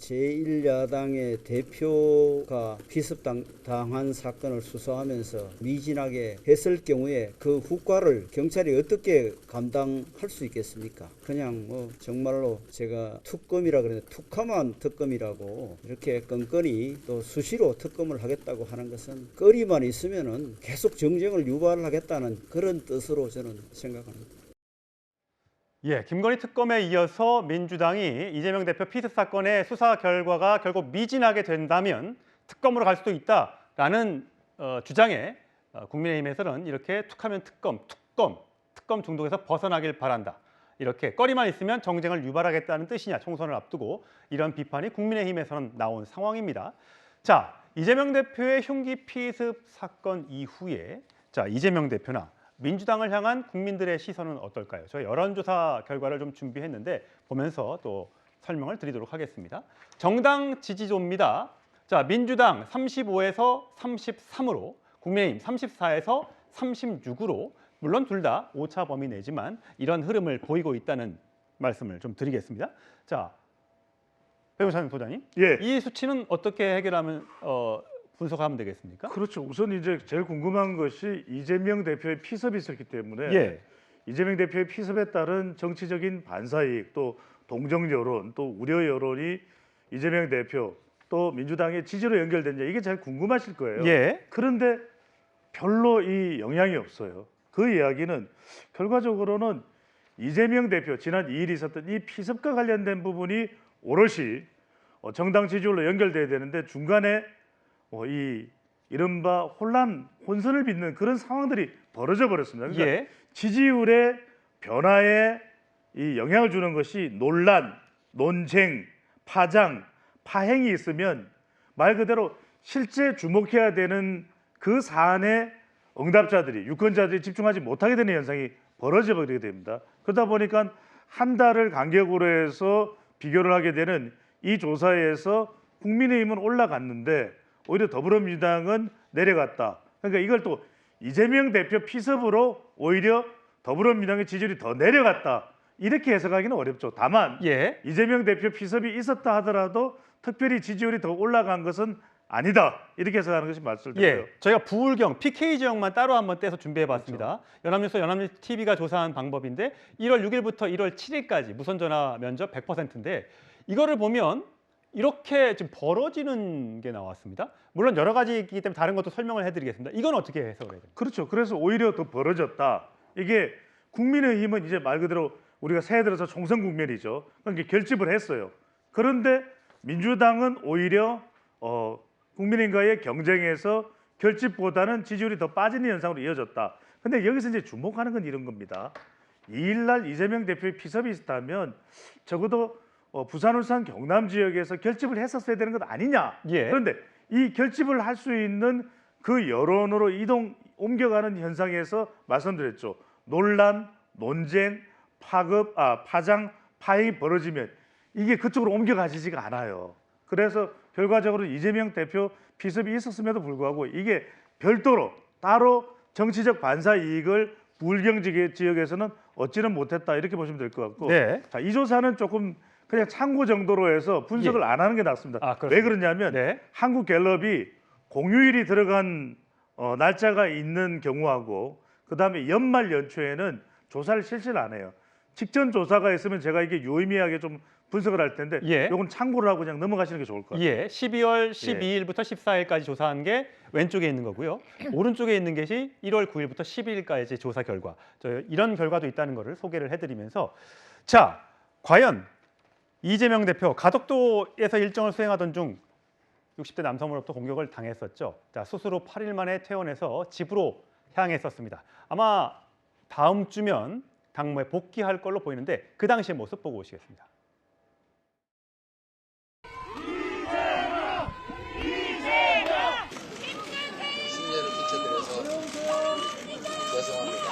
제1야당의 대표가 피습당한 사건을 수사하면서 미진하게 했을 경우에 그 후과를 경찰이 어떻게 감당할 수 있겠습니까? 그냥 뭐 정말로 제가 특검이라 그러는데 툭하면 특검이라고 이렇게 끈끈이 또 수시로 특검을 하겠다고 하는 것은 거리만 있으면은 계속 정쟁을 유발하겠다는 그런 뜻으로 저는 생각합니다. 예, 김건희 특검에 이어서 민주당이 이재명 대표 피습 사건의 수사 결과가 결국 미진하게 된다면 특검으로 갈 수도 있다라는 주장에 국민의힘에서는 이렇게 툭하면 특검 중독에서 벗어나길 바란다. 이렇게 꺼리만 있으면 정쟁을 유발하겠다는 뜻이냐, 총선을 앞두고 이런 비판이 국민의힘에서는 나온 상황입니다. 자, 이재명 대표의 흉기 피습 사건 이후에 자, 이재명 대표나 민주당을 향한 국민들의 시선은 어떨까요? 저희 여론조사 결과를 좀 준비했는데 보면서 또 설명을 드리도록 하겠습니다. 정당 지지도입니다. 자, 민주당 35에서 33으로, 국민의힘 34에서 36으로 물론 둘 다 오차 범위 내지만 이런 흐름을 보이고 있다는 말씀을 좀 드리겠습니다. 자, 배우찬 소장님, 예. 이 수치는 어떻게 해결하면 분석하면 되겠습니까? 그렇죠. 우선 이제 제일 궁금한 것이 이재명 대표의 피습이 있었기 때문에 예. 이재명 대표의 피습에 따른 정치적인 반사이익 또 동정 여론 또 우려 여론이 이재명 대표 또 민주당의 지지로 연결됐냐 이게 제일 궁금하실 거예요. 예. 그런데 별로 이 영향이 없어요. 그 이야기는 결과적으로는 이재명 대표 지난 2일 있었던 이 피습과 관련된 부분이 오롯이 정당 지지율로 연결돼야 되는데 중간에 이 이른바 혼선을 빚는 그런 상황들이 벌어져 버렸습니다. 그러니까 예. 지지율의 변화에 이 영향을 주는 것이 논란, 논쟁, 파장, 파행이 있으면 말 그대로 실제 주목해야 되는 그 사안에 응답자들이, 유권자들이 집중하지 못하게 되는 현상이 벌어져 버리게 됩니다. 그러다 보니까 한 달을 간격으로 해서 비교를 하게 되는 이 조사에서 국민의힘은 올라갔는데 오히려 더불어민주당은 내려갔다. 그러니까 이걸 또 이재명 대표 피습으로 오히려 더불어민주당의 지지율이 더 내려갔다. 이렇게 해석하기는 어렵죠. 다만 예. 이재명 대표 피섭이 있었다 하더라도 특별히 지지율이 더 올라간 것은 아니다. 이렇게 해석하는 것이 맞을 텐데요. 예, 저희가 부울경, PK 지역만 따로 한번 떼서 준비해봤습니다. 그렇죠. 연합뉴스, 연합뉴스 TV가 조사한 방법인데 1월 6일부터 1월 7일까지 무선전화 면접 100%인데 이거를 보면 이렇게 지금 벌어지는 게 나왔습니다. 물론 여러 가지이기 때문에 다른 것도 설명을 해드리겠습니다. 이건 어떻게 해석을 해야 돼요? 그렇죠. 그래서 오히려 더 벌어졌다. 이게 국민의힘은 이제 말 그대로 우리가 새해 들어서 총선 국면이죠. 그러니까 결집을 했어요. 그런데 민주당은 오히려 국민의힘과의 경쟁에서 결집보다는 지지율이 더 빠지는 현상으로 이어졌다. 근데 여기서 이제 주목하는 건 이런 겁니다. 2일 날 이재명 대표의 피섭이 있었다면 적어도 부산, 울산, 경남 지역에서 결집을 했었어야 되는 것 아니냐. 예. 그런데 이 결집을 할 수 있는 그 여론으로 옮겨가는 현상에서 말씀드렸죠. 논란, 논쟁, 파장, 파행이 벌어지면 이게 그쪽으로 옮겨가지지가 않아요. 그래서 결과적으로 이재명 대표 피섭이 있었음에도 불구하고 이게 별도로 따로 정치적 반사 이익을 부울경 지역에서는 얻지는 못했다 이렇게 보시면 될 것 같고 네. 자, 이 조사는 조금 그냥 참고 정도로 해서 분석을 안 하는 게 낫습니다. 왜 그러냐면 한국갤럽이 공휴일이 들어간 날짜가 있는 경우하고 그다음에 연말 연초에는 조사를 실시를 안 해요. 직전 조사가 있으면 제가 이게 유의미하게 좀 분석을 할 텐데 이건 참고를 하고 그냥 넘어가시는 게 좋을 것 같아요. 예, 12월 12일부터 14일까지 조사한 게 왼쪽에 있는 거고요. 오른쪽에 있는 것이 1월 9일부터 12일까지 조사 결과. 이런 결과도 있다는 것을 소개를 해드리면서 자, 과연 이재명 대표 가덕도에서 일정을 수행하던 중 60대 남성으로부터 공격을 당했었죠. 자, 스스로 8일 만에 퇴원해서 집으로 향했었습니다. 아마 다음 주면 당무에 복귀할 걸로 보이는데 그 당시의 모습 보고 오시겠습니다. 심려를 끼쳐드려서 죄송합니다.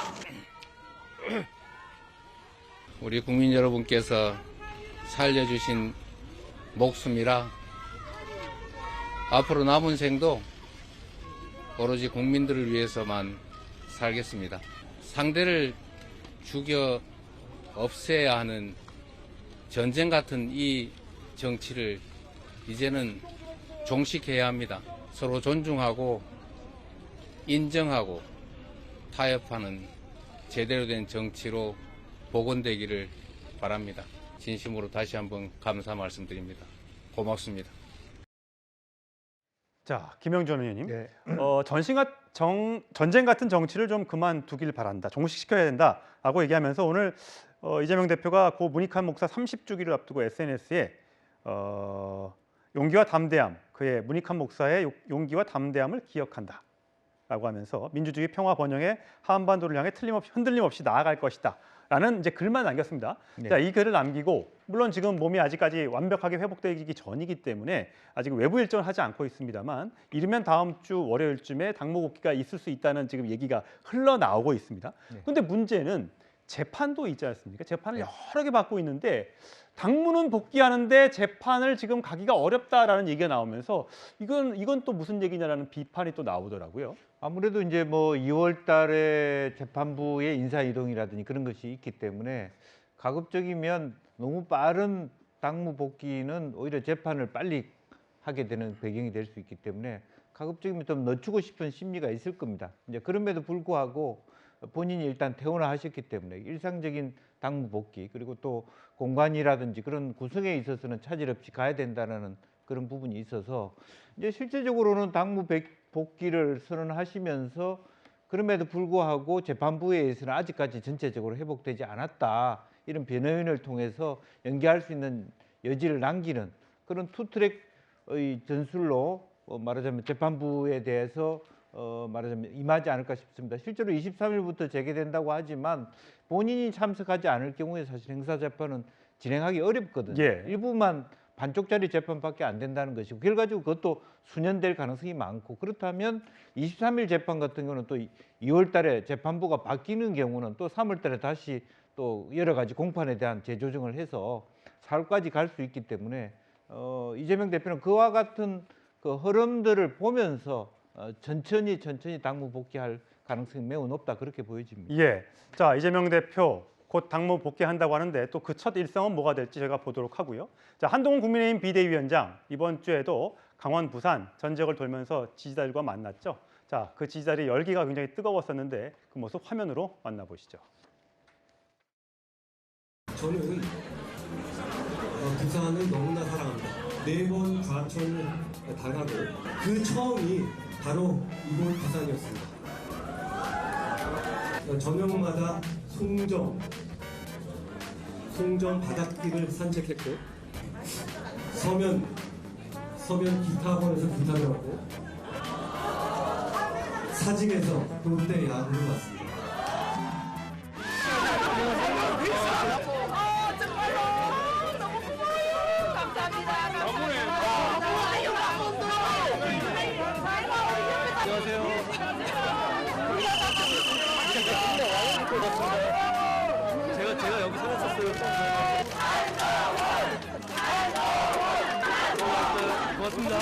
우리 국민 여러분께서 살려주신 목숨이라 앞으로 남은 생도 오로지 국민들을 위해서만 살겠습니다. 상대를 죽여 없애야 하는 전쟁 같은 이 정치를 이제는 종식해야 합니다. 서로 존중하고 인정하고 타협하는 제대로 된 정치로 복원되기를 바랍니다. 진심으로 다시 한번 감사 말씀드립니다. 고맙습니다. 자, 김영준 의원님, 전쟁 같은 정치를 좀 그만두길 바란다, 종식시켜야 된다라고 얘기하면서 오늘 이재명 대표가 고 문익환 목사 30주기를 앞두고 SNS에 용기와 담대함, 그의 문익환 목사의 용기와 담대함을 기억한다라고 하면서 민주주의 평화 번영의 한반도를 향해 흔들림 없이 나아갈 것이다. 라는 이제 글만 남겼습니다. 자, 이 글을 남기고 물론 지금 몸이 아직까지 완벽하게 회복되기 전이기 때문에 아직 외부 일정을 하지 않고 있습니다만 이르면 다음 주 월요일쯤에 당무 복귀가 있을 수 있다는 지금 얘기가 흘러나오고 있습니다. 그런데 문제는 재판도 있지 않습니까? 재판을 여러 개 받고 있는데 당무는 복귀하는데 재판을 지금 가기가 어렵다라는 얘기가 나오면서 이건 또 무슨 얘기냐라는 비판이 또 나오더라고요. 아무래도 이제 뭐 2월 달에 재판부의 인사 이동이라든지 그런 것이 있기 때문에 가급적이면 너무 빠른 당무 복귀는 오히려 재판을 빨리 하게 되는 배경이 될 수 있기 때문에 가급적이면 좀 늦추고 싶은 심리가 있을 겁니다. 이제 그럼에도 불구하고 본인이 일단 퇴원하셨기 때문에 일상적인 당무 복귀 그리고 또 공간이라든지 그런 구성에 있어서는 차질 없이 가야 된다는 그런 부분이 있어서 이제 실제적으로는 당무 복귀를 선언하시면서 그럼에도 불구하고 재판부에 의해서는 아직까지 전체적으로 회복되지 않았다. 이런 변호인을 통해서 연기할 수 있는 여지를 남기는 그런 투트랙의 전술로 말하자면 재판부에 대해서 말하자면 임하지 않을까 싶습니다. 실제로 23일부터 재개된다고 하지만 본인이 참석하지 않을 경우에 사실 형사재판은 진행하기 어렵거든요. 일부만 반쪽짜리 재판밖에 안 된다는 것이고 결과적으로 그것도 수년될 가능성이 많고 그렇다면 23일 재판 같은 경우는 또 2월 달에 재판부가 바뀌는 경우는 또 3월 달에 다시 또 여러 가지 공판에 대한 재조정을 해서 4월까지 갈 수 있기 때문에 이재명 대표는 그와 같은 그 흐름들을 보면서 천천히 당무 복귀할 가능성이 매우 높다 그렇게 보여집니다. 자, 이재명 대표 곧 당무 복귀한다고 하는데 또 그 첫 일성은 뭐가 될지 저희가 보도록 하고요. 자, 한동훈 국민의힘 비대위원장 이번 주에도 강원, 부산 전 지역을 돌면서 지지자들과 만났죠. 자, 그 지지자들의 열기가 굉장히 뜨거웠었는데 그 모습 화면으로 만나보시죠. 저는 부산을 너무나 사랑합니다. 4번 과천을 당하고 그 처음이 바로 이곳 부산이었습니다. 저녁마다 송정 바닷길을 산책했고 서면 기타학원에서 기타를 하고 사직에서 롯데 야구를 봤습니다. 제가 여기 살았었어요. 고맙습니다.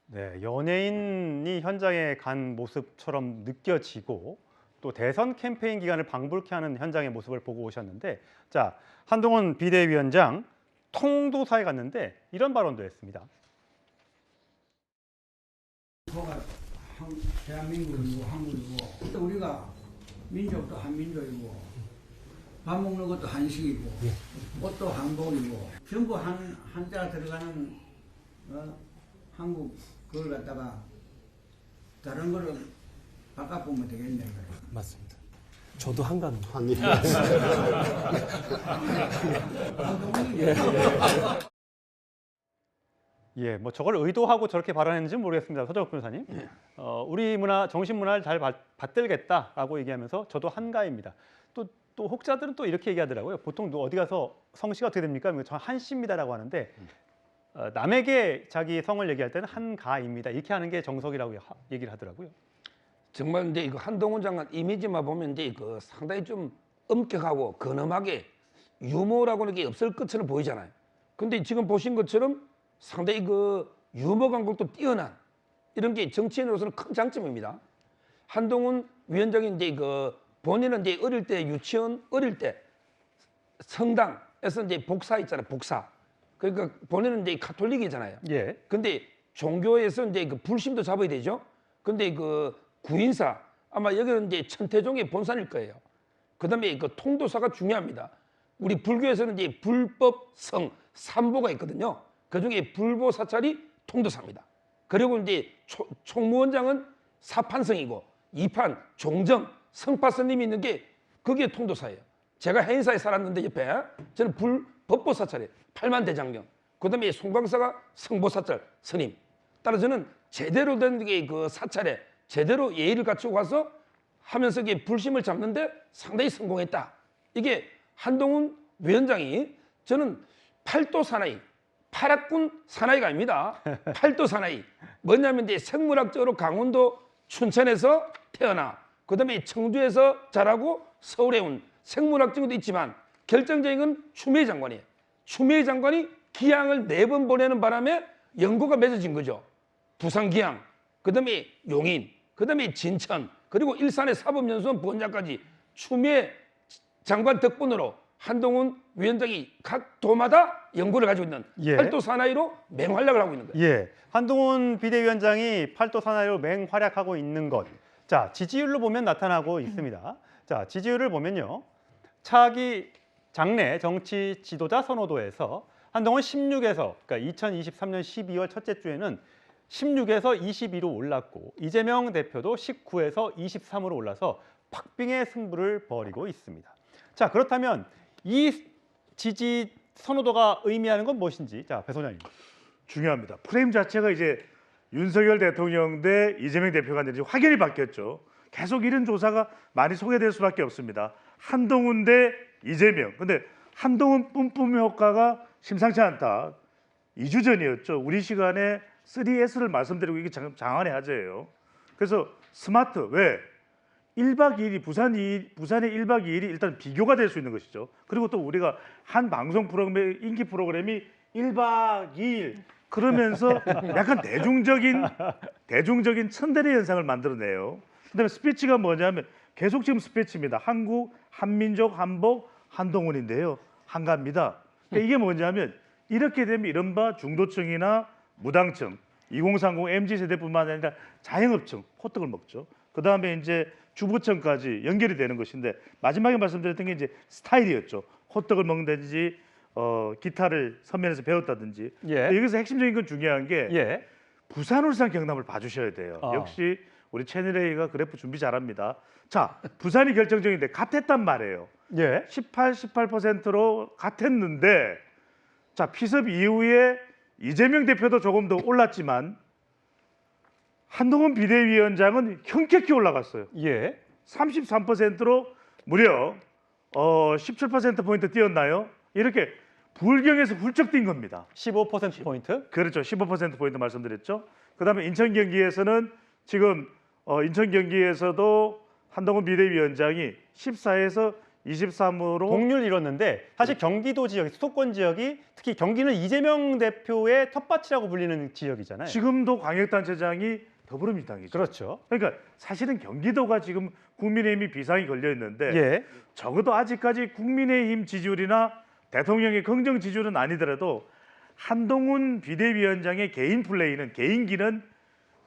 네, 연예인이 현장에 간 모습처럼 느껴지고 또 대선 캠페인 기간을 방불케 하는 현장의 모습을 보고 오셨는데, 자, 한동훈 비대위원장 통도사에 갔는데 이런 발언도 했습니다. 대한민국이고 한국이고 또 우리가 민족도 한민족이고 밥 먹는 것도 한식이고 옷도 한복이고 전부 한자 들어가는 한국 그걸 갖다가 다른 거를 바꿔보면 되겠네. 맞습니다. 저도 한가입니다. 예, 뭐 저걸 의도하고 저렇게 발언했는지 모르겠습니다. 서정욱 변호사님. 우리 문화, 정신 문화를 잘 받들겠다라고 얘기하면서 저도 한가입니다. 또 혹자들은 또 이렇게 얘기하더라고요. 보통 어디 가서 성씨가 어떻게 됩니까? 저 한씨입니다라고 하는데 남에게 자기 성을 얘기할 때는 한가입니다. 이렇게 하는 게 정석이라고 얘기를 하더라고요. 정말 이제 이거 한동훈 장관 이미지만 보면 이제 그 상당히 좀 엄격하고 근엄하게 유머라고는 게 없을 것처럼 보이잖아요. 근데 지금 보신 것처럼 상당히 그 유머 감각도 뛰어난 이런 게 정치인으로서는 큰 장점입니다. 한동훈 위원장이 이제 그 본인은 이제 어릴 때 유치원 어릴 때 성당에서 이제 복사 있잖아요. 복사. 그러니까 본인은 이제 가톨릭이잖아요. 예. 근데 종교에서 이제 그 불심도 잡아야 되죠. 근데 그 구인사 아마 여기는 이제 천태종의 본산일 거예요. 그다음에 그 통도사가 중요합니다. 우리 불교에서는 이제 불법성 삼보가 있거든요. 그중에 불보 사찰이 통도사입니다. 그리고 이제 총무원장은 사판성이고 2판 종정 성파 스님이 있는 게 그게 통도사예요. 제가 해인사에 살았는데 옆에 저는 법보 사찰이에요. 8만 대장경. 그다음에 송광사가 성보사찰 스님. 따라서 저는 제대로 된 그 사찰에 제대로 예의를 갖추고 가서 하면서 이게 불심을 잡는데 상당히 성공했다. 이게 한동훈 위원장이 저는 팔도 사나이, 파락군 사나이가 아닙니다. 팔도 사나이. 뭐냐면 이제 생물학적으로 강원도 춘천에서 태어나 그다음에 청주에서 자라고 서울에 온 생물학적인 것도 있지만 결정적인 건 추미애 장관이에요. 추미애 장관이 기항을 4번 보내는 바람에 연고가 맺어진 거죠. 부산 기항, 그다음에 용인, 그다음에 진천, 그리고 일산의 사법연수원 본장까지 추미애 장관 덕분으로 한동훈 위원장이 각 도마다 연구를 가지고 있는 팔도 사나이로 맹활약을 하고 있는 거예요. 예, 한동훈 비대위원장이 팔도 사나이로 맹활약하고 있는 것. 자, 지지율로 보면 나타나고 있습니다. 자, 지지율을 보면요. 차기 장내 정치 지도자 선호도에서 한동훈 16에서 그러니까 2023년 12월 첫째 주에는 16에서 22로 올랐고 이재명 대표도 19에서 23으로 올라서 박빙의 승부를 벌이고 있습니다. 자, 그렇다면 이 지지 선호도가 의미하는 건 무엇인지, 자, 배 소장님. 중요합니다. 프레임 자체가 이제 윤석열 대통령 대 이재명 대표가 이제 확연히 바뀌었죠. 계속 이런 조사가 많이 소개될 수밖에 없습니다. 한동훈 대 이재명. 근데 한동훈 뿜뿜 효과가 심상치 않다. 2주 전이었죠. 우리 시간에 3S를 말씀드리고 이게 장안의 화제예요. 그래서 스마트, 왜? 1박 2일이 부산의 1박 2일이 일단 비교가 될 수 있는 것이죠. 그리고 또 우리가 한 방송 프로그램의 인기 프로그램이 1박 2일 그러면서 약간 대중적인 천대의 현상을 만들어내요. 그다음에 스피치가 뭐냐면 계속 지금 스피치입니다. 한국, 한민족, 한복, 한동훈인데요. 한가입니다. 그러니까 이게 뭐냐면 이렇게 되면 이른바 중도층이나 무당층, 2030 MZ세대뿐만 아니라 자영업층, 호떡을 먹죠. 그다음에 이제 주부층까지 연결이 되는 것인데 마지막에 말씀드렸던 게 이제 스타일이었죠. 호떡을 먹는다든지 기타를 선면에서 배웠다든지. 여기서 핵심적인 건 중요한 게 부산, 울산, 경남을 봐주셔야 돼요. 역시 우리 채널 A가 그래프 준비 잘합니다. 자, 부산이 결정적인데 같았단 말이에요. 18%로 같았는데 자, 피섭 이후에 이재명 대표도 조금 더 올랐지만 한동훈 비대위원장은 현격히 올라갔어요. 33%로 무려 17%포인트 뛰었나요? 이렇게 불경에서 훌쩍 뛴 겁니다. 15%포인트? 그렇죠. 15%포인트 말씀드렸죠. 그다음에 인천 경기에서는 지금 인천 경기에서도 한동훈 비대위원장이 14에서 23으로 동률 이뤘는데 사실 경기도 지역, 수도권 지역이 특히 경기는 이재명 대표의 텃밭이라고 불리는 지역이잖아요. 지금도 광역단체장이 더불어민주당이죠. 그렇죠. 그러니까 사실은 경기도가 지금 국민의힘이 비상이 걸려 있는데 적어도 아직까지 국민의힘 지지율이나 대통령의 긍정 지지율은 아니더라도 한동훈 비대위원장의 개인 플레이는 개인기는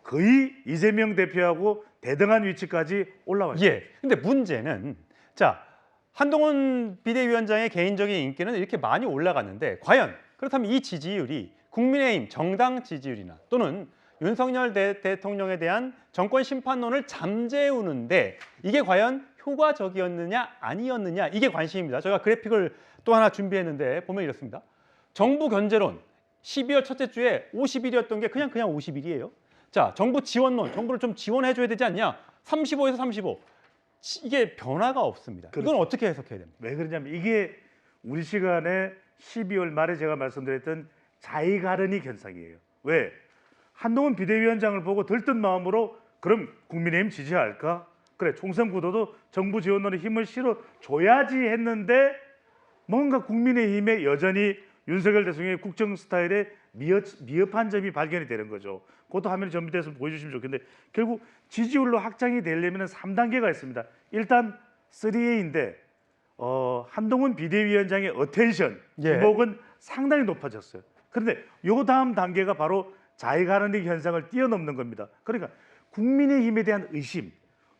거의 이재명 대표하고 대등한 위치까지 올라왔어요. 근데 문제는 자, 한동훈 비대위원장의 개인적인 인기는 이렇게 많이 올라갔는데 과연 그렇다면 이 지지율이 국민의힘 정당 지지율이나 또는 윤석열 대통령에 대한 정권 심판론을 잠재우는데 이게 과연 효과적이었느냐 아니었느냐 이게 관심입니다. 저희가 그래픽을 또 하나 준비했는데 보면 이렇습니다. 정부 견제론 12월 첫째 주에 51이었던 게 그냥 51이에요. 자, 정부 지원론, 정부를 좀 지원해줘야 되지 않냐? 35에서 35. 이게 변화가 없습니다. 그렇죠. 이건 어떻게 해석해야 됩니까? 왜 그러냐면 이게 우리 시간에 12월 말에 제가 말씀드렸던 자의가르니 현상이에요. 왜? 한동훈 비대위원장을 보고 들뜬 마음으로 그럼 국민의힘 지지할까? 그래, 총선 구도도 정부 지원론에 힘을 실어줘야지 했는데 뭔가 국민의힘에 여전히 윤석열 대통령의 국정 스타일에 미흡한 점이 발견이 되는 거죠. 그것도 화면에 전비돼서 보여주시면 좋겠는데 결국 지지율로 확장이 되려면 3단계가 있습니다. 일단 3A인데 한동훈 비대위원장의 어텐션, 주목은 상당히 높아졌어요. 그런데 요 다음 단계가 바로 자의가르니 현상을 뛰어넘는 겁니다. 그러니까 국민의힘에 대한 의심,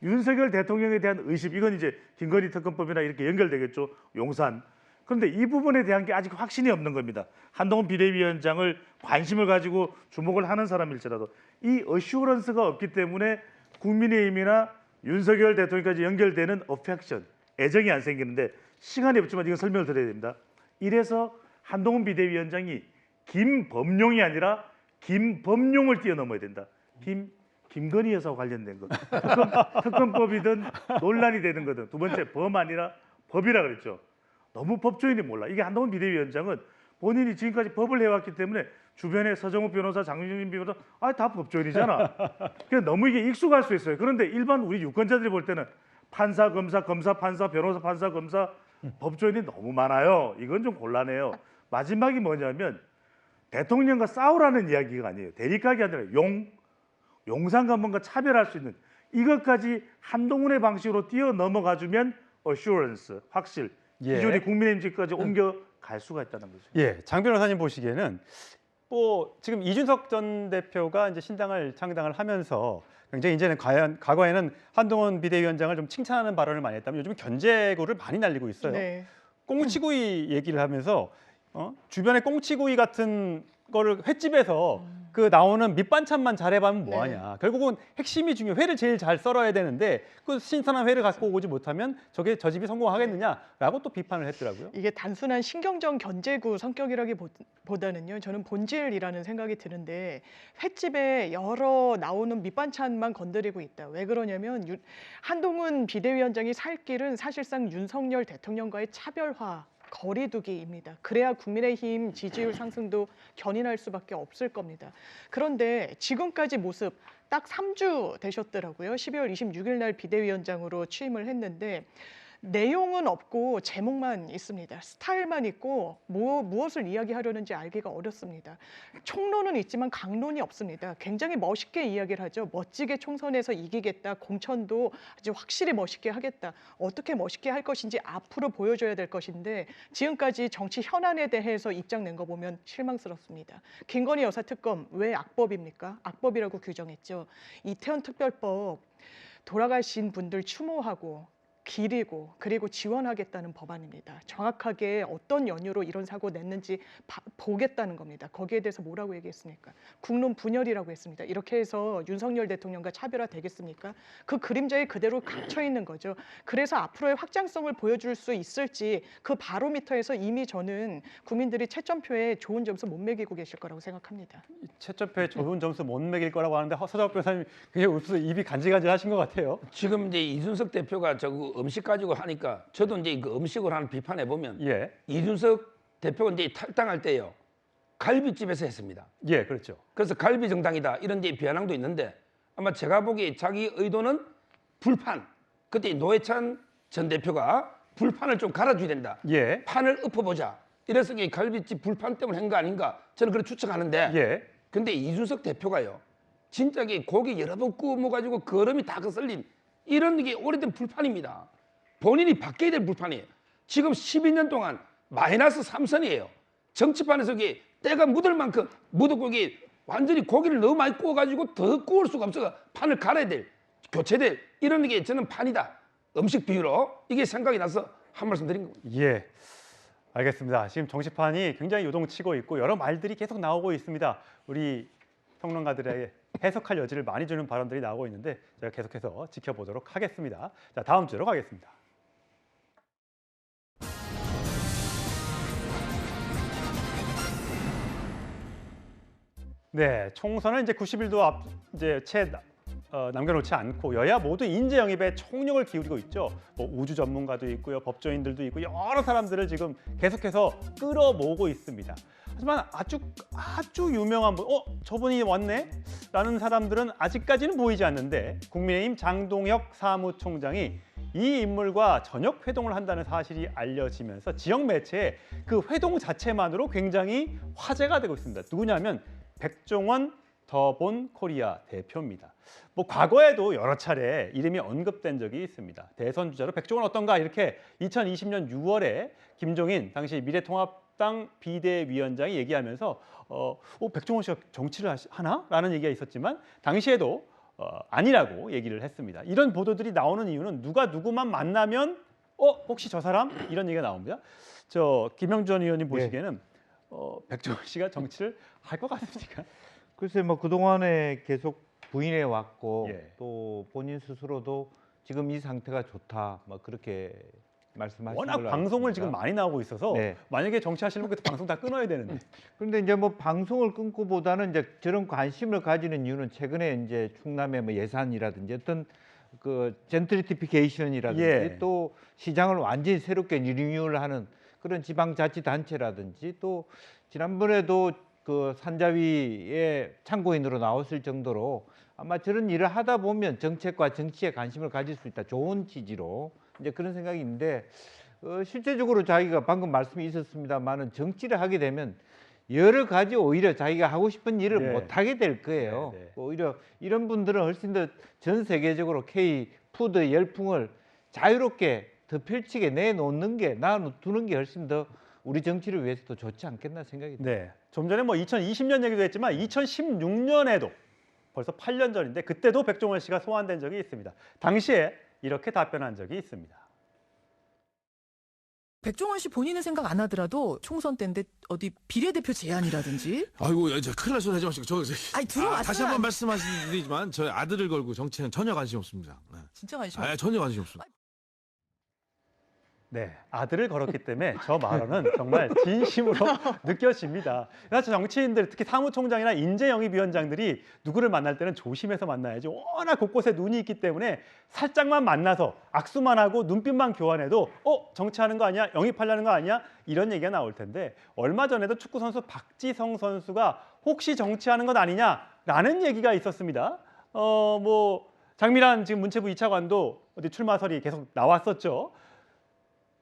윤석열 대통령에 대한 의심, 이건 이제 김건희 특검법이나 이렇게 연결되겠죠. 용산. 그런데 이 부분에 대한 게 아직 확신이 없는 겁니다. 한동훈 비대위원장을 관심을 가지고 주목을 하는 사람일지라도 이 어슈런스가 없기 때문에 국민의힘이나 윤석열 대통령까지 연결되는 어펙션, 애정이 안 생기는데 시간이 없지만 이건 설명을 드려야 됩니다. 이래서 한동훈 비대위원장이 김범용이 아니라 김범용을 뛰어넘어야 된다. 김건희 여사와 관련된 것. 특검법이든 논란이 되는 거든. 두 번째, 범 아니라 법이라 그랬죠. 너무 법조인이 몰라. 이게 한동훈 비대위원장은 본인이 지금까지 법을 해왔기 때문에 주변에 서정욱 변호사, 장윤진 변호사 다 법조인이잖아. 그냥 너무 이게 익숙할 수 있어요. 그런데 일반 우리 유권자들이 볼 때는 판사, 검사, 판사, 변호사, 판사, 검사 법조인이 너무 많아요. 이건 좀 곤란해요. 마지막이 뭐냐면 대통령과 싸우라는 이야기가 아니에요. 대립각이 아니라 용산과 뭔가 차별할 수 있는 이것까지 한동훈의 방식으로 뛰어넘어가주면 어슈런스, 확실, 기존의 국민의힘까지 옮겨갈 수가 있다는 거죠. 장 변호사님 보시기에는 지금 이준석 전 대표가 이제 신당을 창당을 하면서 굉장히 이제는 과거에는 한동훈 비대위원장을 좀 칭찬하는 발언을 많이 했다면 요즘 견제구를 많이 날리고 있어요. 꽁치구이 얘기를 하면서 주변에 꽁치구이 같은 거를 횟집에서 그 나오는 밑반찬만 잘해봐면 뭐하냐. 결국은 핵심이 중요해. 회를 제일 잘 썰어야 되는데 그 신선한 회를 갖고 오지 못하면 저 집이 성공하겠느냐라고 또 비판을 했더라고요. 이게 단순한 신경전 견제구 성격이라기보다는요. 저는 본질이라는 생각이 드는데 횟집에 여러 나오는 밑반찬만 건드리고 있다. 왜 그러냐면 한동훈 비대위원장이 살 길은 사실상 윤석열 대통령과의 차별화 거리두기입니다. 그래야 국민의힘 지지율 상승도 견인할 수밖에 없을 겁니다. 그런데 지금까지 모습 딱 3주 되셨더라고요. 12월 26일 날 비대위원장으로 취임을 했는데 내용은 없고 제목만 있습니다. 스타일만 있고 무엇을 이야기하려는지 알기가 어렵습니다. 총론은 있지만 강론이 없습니다. 굉장히 멋있게 이야기를 하죠. 멋지게 총선에서 이기겠다. 공천도 아주 확실히 멋있게 하겠다. 어떻게 멋있게 할 것인지 앞으로 보여줘야 될 것인데 지금까지 정치 현안에 대해서 입장 낸 거 보면 실망스럽습니다. 김건희 여사 특검 왜 악법입니까? 악법이라고 규정했죠. 이태원 특별법 돌아가신 분들 추모하고 기리고 그리고 지원하겠다는 법안입니다. 정확하게 어떤 연유로 이런 사고 냈는지 보겠다는 겁니다. 거기에 대해서 뭐라고 얘기했습니까? 국론 분열이라고 했습니다. 이렇게 해서 윤석열 대통령과 차별화 되겠습니까? 그 그림자에 그대로 갇혀 있는 거죠. 그래서 앞으로의 확장성을 보여줄 수 있을지 그 바로미터에서 이미 저는 국민들이 채점표에 좋은 점수 못 매기고 계실 거라고 생각합니다. 채점표에 좋은 점수 못 매길 거라고 하는데 서정학 변호사님 그냥 웃으면서 입이 간질간질하신 것 같아요. 지금 이제 이준석 대표가 음식 가지고 하니까 저도 이제 그 음식을 하는 비판해 보면 이준석 대표가 이제 탈당할 때요 갈비집에서 했습니다. 예, 그렇죠. 그래서 갈비 정당이다 이런 이제 비아냥도 있는데 아마 제가 보기에 자기 의도는 불판. 그때 노회찬 전 대표가 불판을 좀 갈아줘야 된다. 판을 엎어보자. 이래서 이 갈비집 불판 때문에 한 거 아닌가 저는 그렇게 추측하는데. 근데 이준석 대표가요 진짜 고기 여러 번 구워 먹어가지고 거름이 다 거슬린 이런 게 오래된 불판입니다. 본인이 바뀌어야 될 불판이에요. 지금 12년 동안 마이너스 3선이에요. 정치판에서 이게 때가 묻을 만큼 묻었고 이게 완전히 고기를 너무 많이 구워가지고 더 구울 수가 없어서 판을 갈아야 될, 교체될 이런 게 저는 판이다. 음식 비유로 이게 생각이 나서 한 말씀 드린 겁니다. 예, 알겠습니다. 지금 정치판이 굉장히 요동치고 있고 여러 말들이 계속 나오고 있습니다. 우리 평론가들의 해석할 여지를 많이 주는 발언들이 나오고 있는데 제가 계속해서 지켜보도록 하겠습니다. 자, 다음 주로 가겠습니다. 네, 총선은 이제 90일도 채 남겨놓지 않고 여야 모두 인재 영입에 총력을 기울이고 있죠. 뭐 우주 전문가도 있고요, 법조인들도 있고 여러 사람들을 지금 계속해서 끌어모으고 있습니다. 하지만 아주 유명한 분, 저분이 왔네? 라는 사람들은 아직까지는 보이지 않는데 국민의힘 장동혁 사무총장이 이 인물과 저녁 회동을 한다는 사실이 알려지면서 지역 매체에 그 회동 자체만으로 굉장히 화제가 되고 있습니다. 누구냐면 백종원 더본 코리아 대표입니다. 뭐 과거에도 여러 차례 이름이 언급된 적이 있습니다. 대선 주자로 백종원 어떤가 이렇게 2020년 6월에 김종인 당시 미래통합당 비대위원장이 얘기하면서 백종원 씨가 정치를 하나? 라는 얘기가 있었지만 당시에도 아니라고 얘기를 했습니다. 이런 보도들이 나오는 이유는 누가 누구만 만나면 혹시 저 사람? 이런 얘기가 나옵니다. 김영준 의원님 보시기에는 백종원 씨가 정치를 할 것 같습니까? 글쎄 뭐 그동안에 계속 부인해 왔고 또 본인 스스로도 지금 이 상태가 좋다 뭐 그렇게 말씀하신 워낙 걸로 방송을 알고 지금 있습니다. 많이 나오고 있어서 만약에 정치하시는 분들 방송 다 끊어야 되는데. 그런데 이제 뭐 방송을 끊고보다는 이제 저런 관심을 가지는 이유는 최근에 이제 충남의 뭐 예산이라든지 어떤 그 젠트리피케이션이라든지 또 시장을 완전히 새롭게 리뉴얼하는 그런 지방자치단체라든지 또 지난번에도 그 산자위의 참고인으로 나왔을 정도로 아마 저런 일을 하다 보면 정책과 정치에 관심을 가질 수 있다. 좋은 취지로 이제 그런 생각이 있는데 실제적으로 자기가 방금 말씀이 있었습니다만은 정치를 하게 되면 여러 가지 오히려 자기가 하고 싶은 일을 못 하게 될 거예요. 오히려 이런 분들은 훨씬 더 전 세계적으로 K 푸드 열풍을 자유롭게 더 펼치게 내놓는 게 놔두는 게 훨씬 더 우리 정치를 위해서도 좋지 않겠나 생각이 듭니다. 네, 좀 전에 뭐 2020년 얘기도 했지만 2016년에도 벌써 8년 전인데 그때도 백종원 씨가 소환된 적이 있습니다. 당시에 이렇게 답변한 적이 있습니다. 백종원 씨 본인은 생각 안 하더라도 총선 때인데 어디 비례대표 제안이라든지. 아이고, 큰일 날 소리 하지 마시고 들어왔어요. 다시 한번 말씀하시지만 저희 아들을 걸고 정치는 전혀 관심 없습니다. 진짜 관심 전혀 관심 없습니다. 네, 아들을 걸었기 때문에 저 발언은 정말 진심으로 느껴집니다. 사실 정치인들, 특히 사무총장이나 인재영입위원장들이 누구를 만날 때는 조심해서 만나야지. 워낙 곳곳에 눈이 있기 때문에 살짝만 만나서 악수만 하고 눈빛만 교환해도 정치하는 거 아니야? 영입하려는 거 아니야? 이런 얘기가 나올 텐데 얼마 전에도 축구 선수 박지성 선수가 혹시 정치하는 것 아니냐라는 얘기가 있었습니다. 장미란 지금 문체부 2차관도 어디 출마설이 계속 나왔었죠.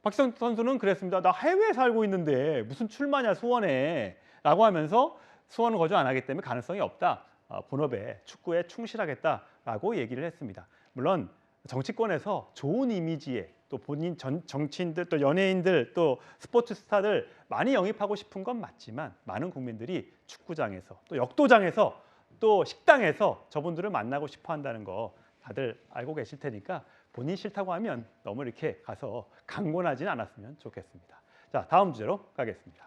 박지성 선수는 그랬습니다. 나 해외에 살고 있는데 무슨 출마냐 수원에 라고 하면서 수원은 거주 안 하기 때문에 가능성이 없다. 본업에 축구에 충실하겠다라고 얘기를 했습니다. 물론 정치권에서 좋은 이미지에 또 본인 정치인들 또 연예인들 또 스포츠 스타들 많이 영입하고 싶은 건 맞지만 많은 국민들이 축구장에서 또 역도장에서 또 식당에서 저분들을 만나고 싶어 한다는 거 다들 알고 계실 테니까 본인 싫다고 하면 너무 이렇게 가서 강권하지는 않았으면 좋겠습니다. 자, 다음 주제로 가겠습니다.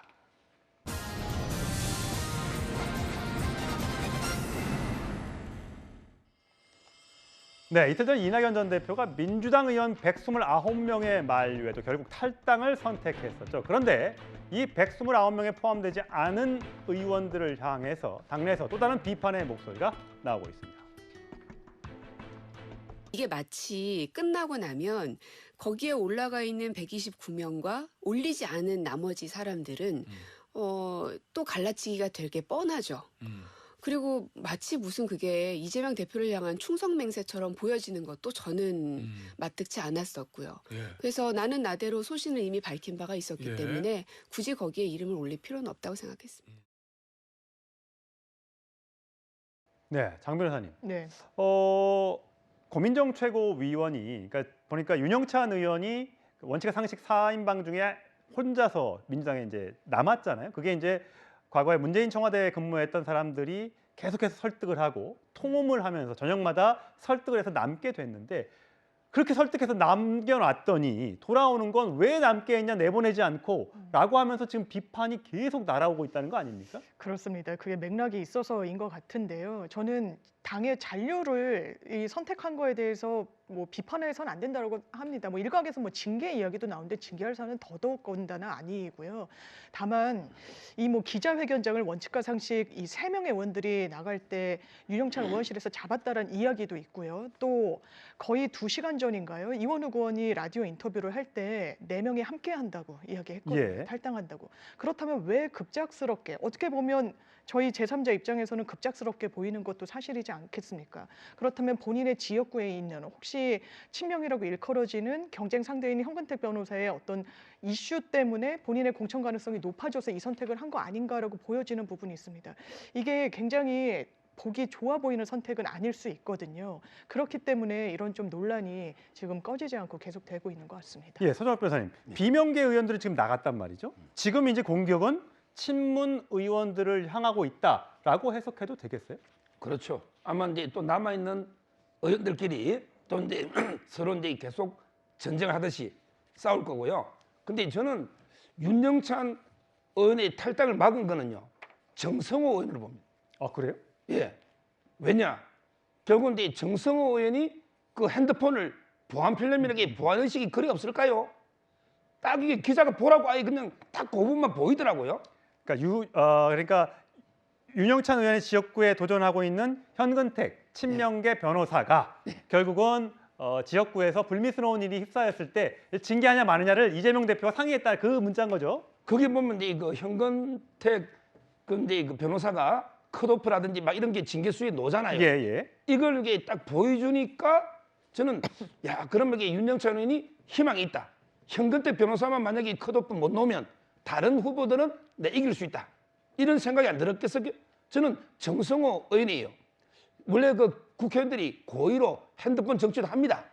네, 이틀 전 이낙연 전 대표가 민주당 의원 129명의 만류에도 결국 탈당을 선택했었죠. 그런데 이 129명에 포함되지 않은 의원들을 향해서 당내에서 또 다른 비판의 목소리가 나오고 있습니다. 이게 마치 끝나고 나면 거기에 올라가 있는 129명과 올리지 않은 나머지 사람들은 또 갈라치기가 될 게 뻔하죠. 그리고 마치 무슨 그게 이재명 대표를 향한 충성맹세처럼 보여지는 것도 저는 마뜩치 않았었고요. 그래서 나는 나대로 소신을 이미 밝힌 바가 있었기 때문에 굳이 거기에 이름을 올릴 필요는 없다고 생각했습니다. 네, 장 변호사님. 네. 고민정 최고위원이 그러니까 보니까 윤영찬 의원이 원칙과 상식 4인방 중에 혼자서 민주당에 이제 남았잖아요. 그게 이제 과거에 문재인 청와대에 근무했던 사람들이 계속해서 설득을 하고 통음을 하면서 저녁마다 설득을 해서 남게 됐는데 그렇게 설득해서 남겨놨더니 돌아오는 건 왜 남게 했냐 내보내지 않고 라고 하면서 지금 비판이 계속 날아오고 있다는 거 아닙니까? 그렇습니다. 그게 맥락이 있어서인 것 같은데요. 저는 당의 잔류를 선택한 거에 대해서 비판해서는 안 된다고 합니다. 일각에서 징계 이야기도 나오는데 징계할 사안은 더더욱더나 아니고요. 다만 이 기자회견장을 원칙과 상식 이 3명의 의원들이 나갈 때 윤영찬 의원실에서 잡았다는 이야기도 있고요. 또 거의 2시간 전인가요? 이원욱 의원이 라디오 인터뷰를 할 때 4명이 함께 한다고 이야기했거든요. 예. 탈당한다고. 그렇다면 왜 급작스럽게 어떻게 보면 저희 제3자 입장에서는 급작스럽게 보이는 것도 사실이지 않겠습니까? 그렇다면 본인의 지역구에 있는 혹시 친명이라고 일컬어지는 경쟁 상대인 현근택 변호사의 어떤 이슈 때문에 본인의 공천 가능성이 높아져서 이 선택을 한 거 아닌가라고 보여지는 부분이 있습니다. 이게 굉장히 보기 좋아 보이는 선택은 아닐 수 있거든요. 그렇기 때문에 이런 좀 논란이 지금 꺼지지 않고 계속되고 있는 것 같습니다. 예, 서정학 변호사님. 비명계 의원들이 지금 나갔단 말이죠. 지금 이제 공격은 친문 의원들을 향하고 있다라고 해석해도 되겠어요? 그렇죠. 아마 이제 또 남아 있는 의원들끼리 또 이제 서로 이제 계속 전쟁하듯이 싸울 거고요. 근데 저는 윤영찬 의원의 탈당을 막은 거는요 정성호 의원으로 봅니다. 아 그래요? 예. 왜냐? 결국 이제 정성호 의원이 그 핸드폰을 보안 필름이라게 보안 의식이 그리 없을까요? 딱 이게 기자가 보라고 아예 그냥 딱 그 부분만 보이더라고요. 그러니까 윤영찬 의원의 지역구에 도전하고 있는 현근택 친명계 변호사가 결국은 지역구에서 불미스러운 일이 휩싸였을 때 징계하냐 마느냐를 이재명 대표가 상의했다 그 문자인 거죠. 거기 보면 이제 그 현근택 근데 그 변호사가 컷오프라든지 막 이런 게 징계 수위에 놓잖아요. 예. 이걸 이게 딱 보여주니까 저는 그러면 이게 윤영찬 의원이 희망이 있다. 현근택 변호사만 만약에 컷오프 못 놓으면 다른 후보들은 이길 수 있다. 이런 생각이 안 들었겠어요? 저는 정성호 의원이에요. 원래 그 국회의원들이 고의로 핸드폰 정치도 합니다.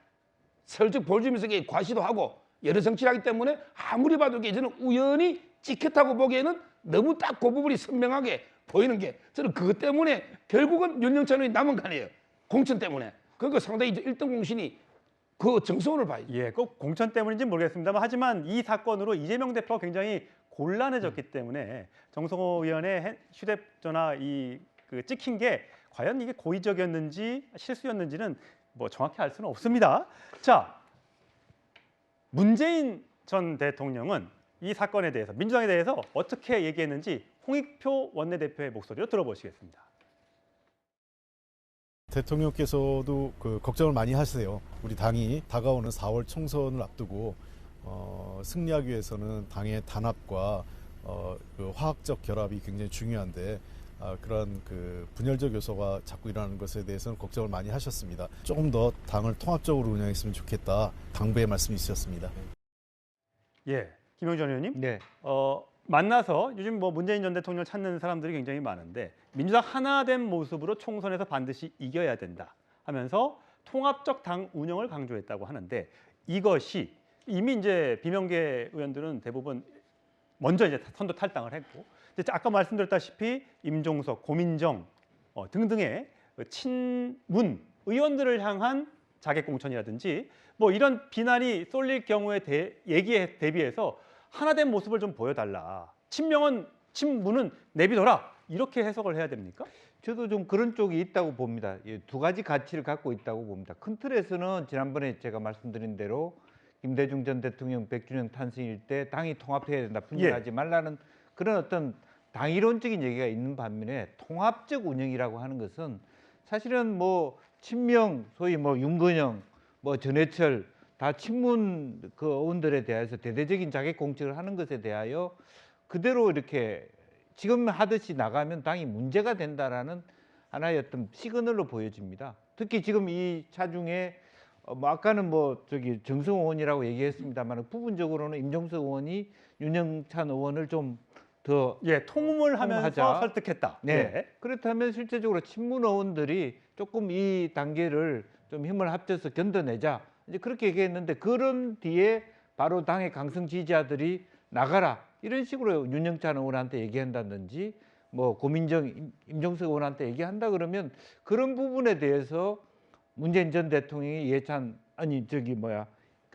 설득 볼주면서 과시도 하고 여러 정치를 하기 때문에 아무리 봐도 저는 우연히 찍혔다고 보기에는 너무 딱 그 부분이 선명하게 보이는 게 저는 그것 때문에 결국은 윤영찬 의원이 남은 거 아니에요. 공천 때문에. 그러니까 상당히 1등 공신이 그 정성호를 봐야죠. 예, 꼭 공천 때문인지는 모르겠습니다만 하지만 이 사건으로 이재명 대표가 굉장히 곤란해졌기 때문에 정성호 의원의 휴대전화 찍힌 게 과연 이게 고의적이었는지 실수였는지는 정확히 알 수는 없습니다. 자, 문재인 전 대통령은 이 사건에 대해서 민주당에 대해서 어떻게 얘기했는지 홍익표 원내대표의 목소리로 들어보시겠습니다. 대통령께서도 걱정을 많이 하세요. 우리 당이 다가오는 4월 총선을 앞두고 승리하기 위해서는 당의 단합과 화학적 결합이 굉장히 중요한데 그런 분열적 요소가 자꾸 일어나는 것에 대해서는 걱정을 많이 하셨습니다. 조금 더 당을 통합적으로 운영했으면 좋겠다. 당부의 말씀이 있으셨습니다. 예, 김영준 의원님. 네. 만나서 요즘 문재인 전 대통령을 찾는 사람들이 굉장히 많은데 민주당 하나된 모습으로 총선에서 반드시 이겨야 된다 하면서 통합적 당 운영을 강조했다고 하는데 이것이 이미 이제 비명계 의원들은 대부분 먼저 이제 선도 탈당을 했고 이제 아까 말씀드렸다시피 임종석, 고민정 등등의 친문 의원들을 향한 자객 공천이라든지 이런 비난이 쏠릴 경우에 얘기에 대비해서 하나된 모습을 좀 보여달라. 친문은 내비둬라. 이렇게 해석을 해야 됩니까? 저도 좀 그런 쪽이 있다고 봅니다. 두 가지 가치를 갖고 있다고 봅니다. 큰 틀에서는 지난번에 제가 말씀드린 대로 김대중 전 대통령 100주년 탄생일 때 당이 통합해야 된다, 분열하지 말라는 그런 어떤 당이론적인 얘기가 있는 반면에 통합적 운영이라고 하는 것은 사실은 친명, 소위 윤건영, 전해철 다 친문 의원들에 대해서 대대적인 자객 공천을 하는 것에 대하여 그대로 이렇게 지금 하듯이 나가면 당이 문제가 된다라는 하나의 어떤 시그널로 보여집니다. 특히 지금 이 차중에 아까는 정승호 의원이라고 얘기했습니다만 부분적으로는 임종석 의원이 윤영찬 의원을 좀 더 통음을 하면서 설득했다. 네. 그렇다면 실제적으로 친문 의원들이 조금 이 단계를 좀 힘을 합쳐서 견뎌내자. 이제 그렇게 얘기했는데 그런 뒤에 바로 당의 강성 지지자들이 나가라 이런 식으로 윤영찬 의원한테 얘기한다든지 고민정, 임종석 의원한테 얘기한다 그러면 그런 부분에 대해서 문재인 전 대통령이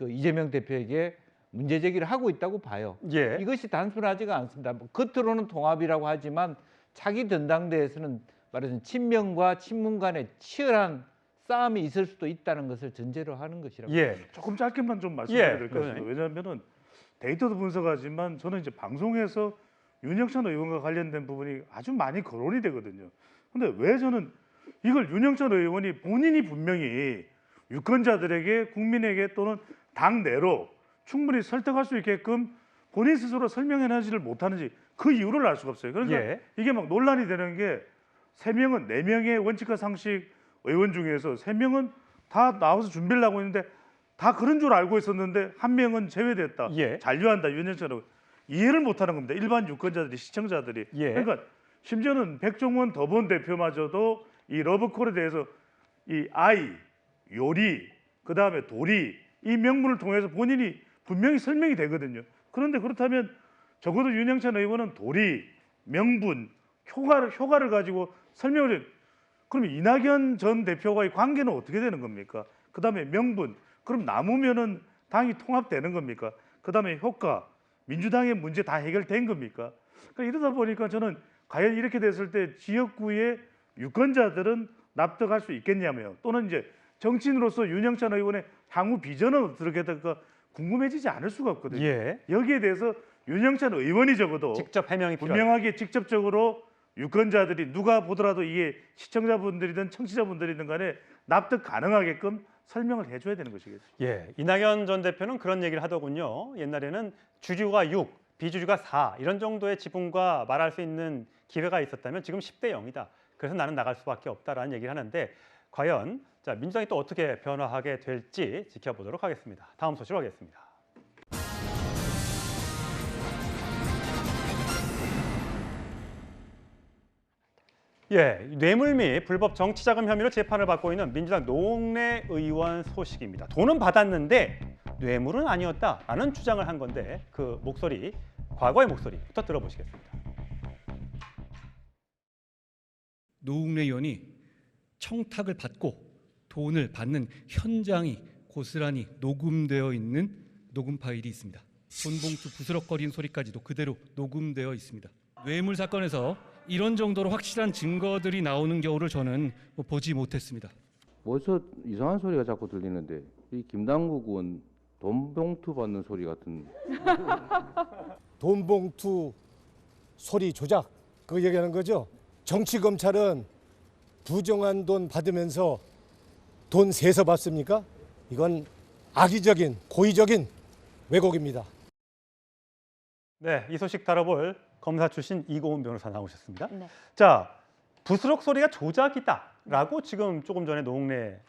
이재명 대표에게 문제 제기를 하고 있다고 봐요. 이것이 단순하지가 않습니다. 겉으로는 통합이라고 하지만 차기 전당대회에서는 말하자면 친명과 친문 간의 치열한 싸움이 있을 수도 있다는 것을 전제로 하는 것이라고. 조금 짧게만 좀 말씀드려야 될 것 같습니다. 왜냐하면은 데이터도 분석하지만 저는 이제 방송에서 윤영찬 의원과 관련된 부분이 아주 많이 거론이 되거든요. 근데 왜 저는 이걸 윤영찬 의원이 본인이 분명히 유권자들에게 국민에게 또는 당 내로 충분히 설득할 수 있게끔 본인 스스로 설명해내지를 못하는지 그 이유를 알 수가 없어요. 그러니까 이게 논란이 되는 게 3명은 4명의 원칙과 상식 의원 중에서 3명은 다 나와서 준비를 하고 있는데 다 그런 줄 알고 있었는데 1명은 제외됐다. 잔류한다. 윤영찬 의원. 이해를 못하는 겁니다. 일반 유권자들이, 시청자들이. 그러니까 심지어는 백종원 더본 대표마저도 이 러브콜에 대해서 이 아이, 요리, 그다음에 도리 이 명분을 통해서 본인이 분명히 설명이 되거든요. 그런데 그렇다면 적어도 윤영찬 의원은 도리, 명분, 효과를 가지고 설명을 그럼 이낙연 전 대표와의 관계는 어떻게 되는 겁니까? 그다음에 명분, 그럼 남으면은 당이 통합되는 겁니까? 그다음에 효과, 민주당의 문제 다 해결된 겁니까? 그러니까 이러다 보니까 저는 과연 이렇게 됐을 때 지역구의 유권자들은 납득할 수 있겠냐며 또는 이제 정치인으로서 윤영찬 의원의 향후 비전은 어떻게 될까 궁금해지지 않을 수가 없거든요. 여기에 대해서 윤영찬 의원이 적어도 직접 해명이 분명하게 직접적으로 유권자들이 누가 보더라도 이게 시청자분들이든 청취자분들이든 간에 납득 가능하게끔 설명을 해줘야 되는 것이겠죠. 이낙연 전 대표는 그런 얘기를 하더군요. 옛날에는 주주가 6, 비주주가 4 이런 정도의 지분과 말할 수 있는 기회가 있었다면 지금 10대 0이다. 그래서 나는 나갈 수밖에 없다라는 얘기를 하는데 과연 민주당이 또 어떻게 변화하게 될지 지켜보도록 하겠습니다. 다음 소식으로 가겠습니다. 뇌물 및 불법 정치자금 혐의로 재판을 받고 있는 민주당 노웅래 의원 소식입니다. 돈은 받았는데 뇌물은 아니었다라는 주장을 한 건데 그 목소리, 과거의 목소리부터 들어보시겠습니다. 노웅래 의원이 청탁을 받고 돈을 받는 현장이 고스란히 녹음되어 있는 녹음 파일이 있습니다. 돈봉투 부스럭거리는 소리까지도 그대로 녹음되어 있습니다. 뇌물 사건에서 이런 정도로 확실한 증거들이 나오는 경우를 저는 보지 못했습니다. 어디서 이상한 소리가 자꾸 들리는데 이 김남국 의원 돈 봉투 받는 소리 같은. 돈 봉투 소리 조작 그 얘기하는 거죠. 정치 검찰은 부정한 돈 받으면서 돈 세서 받습니까? 이건 악의적인 고의적인 왜곡입니다. 네, 이 소식 다뤄볼 검사 출신 이고은 변호사 나오셨습니다. 네. 자, 부스럭 소리가 조작이다라고 지금 조금 전에 노웅래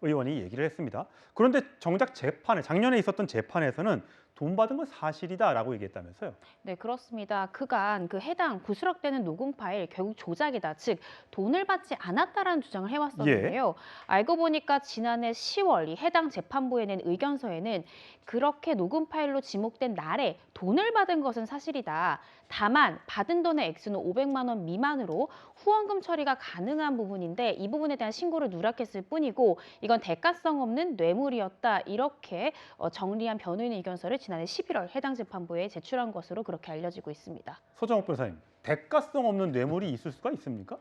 의원이 얘기를 했습니다. 그런데 정작 재판에 작년에 있었던 재판에서는 돈 받은 건 사실이다라고 얘기했다면서요? 네, 그렇습니다. 그간 그 해당 부스럭대는 녹음 파일 결국 조작이다, 즉 돈을 받지 않았다라는 주장을 해왔었는데요. 알고 보니까 지난해 10월 이 해당 재판부에 낸 의견서에는 그렇게 녹음 파일로 지목된 날에 돈을 받은 것은 사실이다. 다만 받은 돈의 액수는 500만 원 미만으로 후원금 처리가 가능한 부분인데 이 부분에 대한 신고를 누락했을 뿐이고 이건 대가성 없는 뇌물이었다. 이렇게 정리한 변호인 의견서를 지난해 11월 해당 재판부에 제출한 것으로 그렇게 알려지고 있습니다. 서정욱 변호사님, 대가성 없는 뇌물이 있을 수가 있습니까?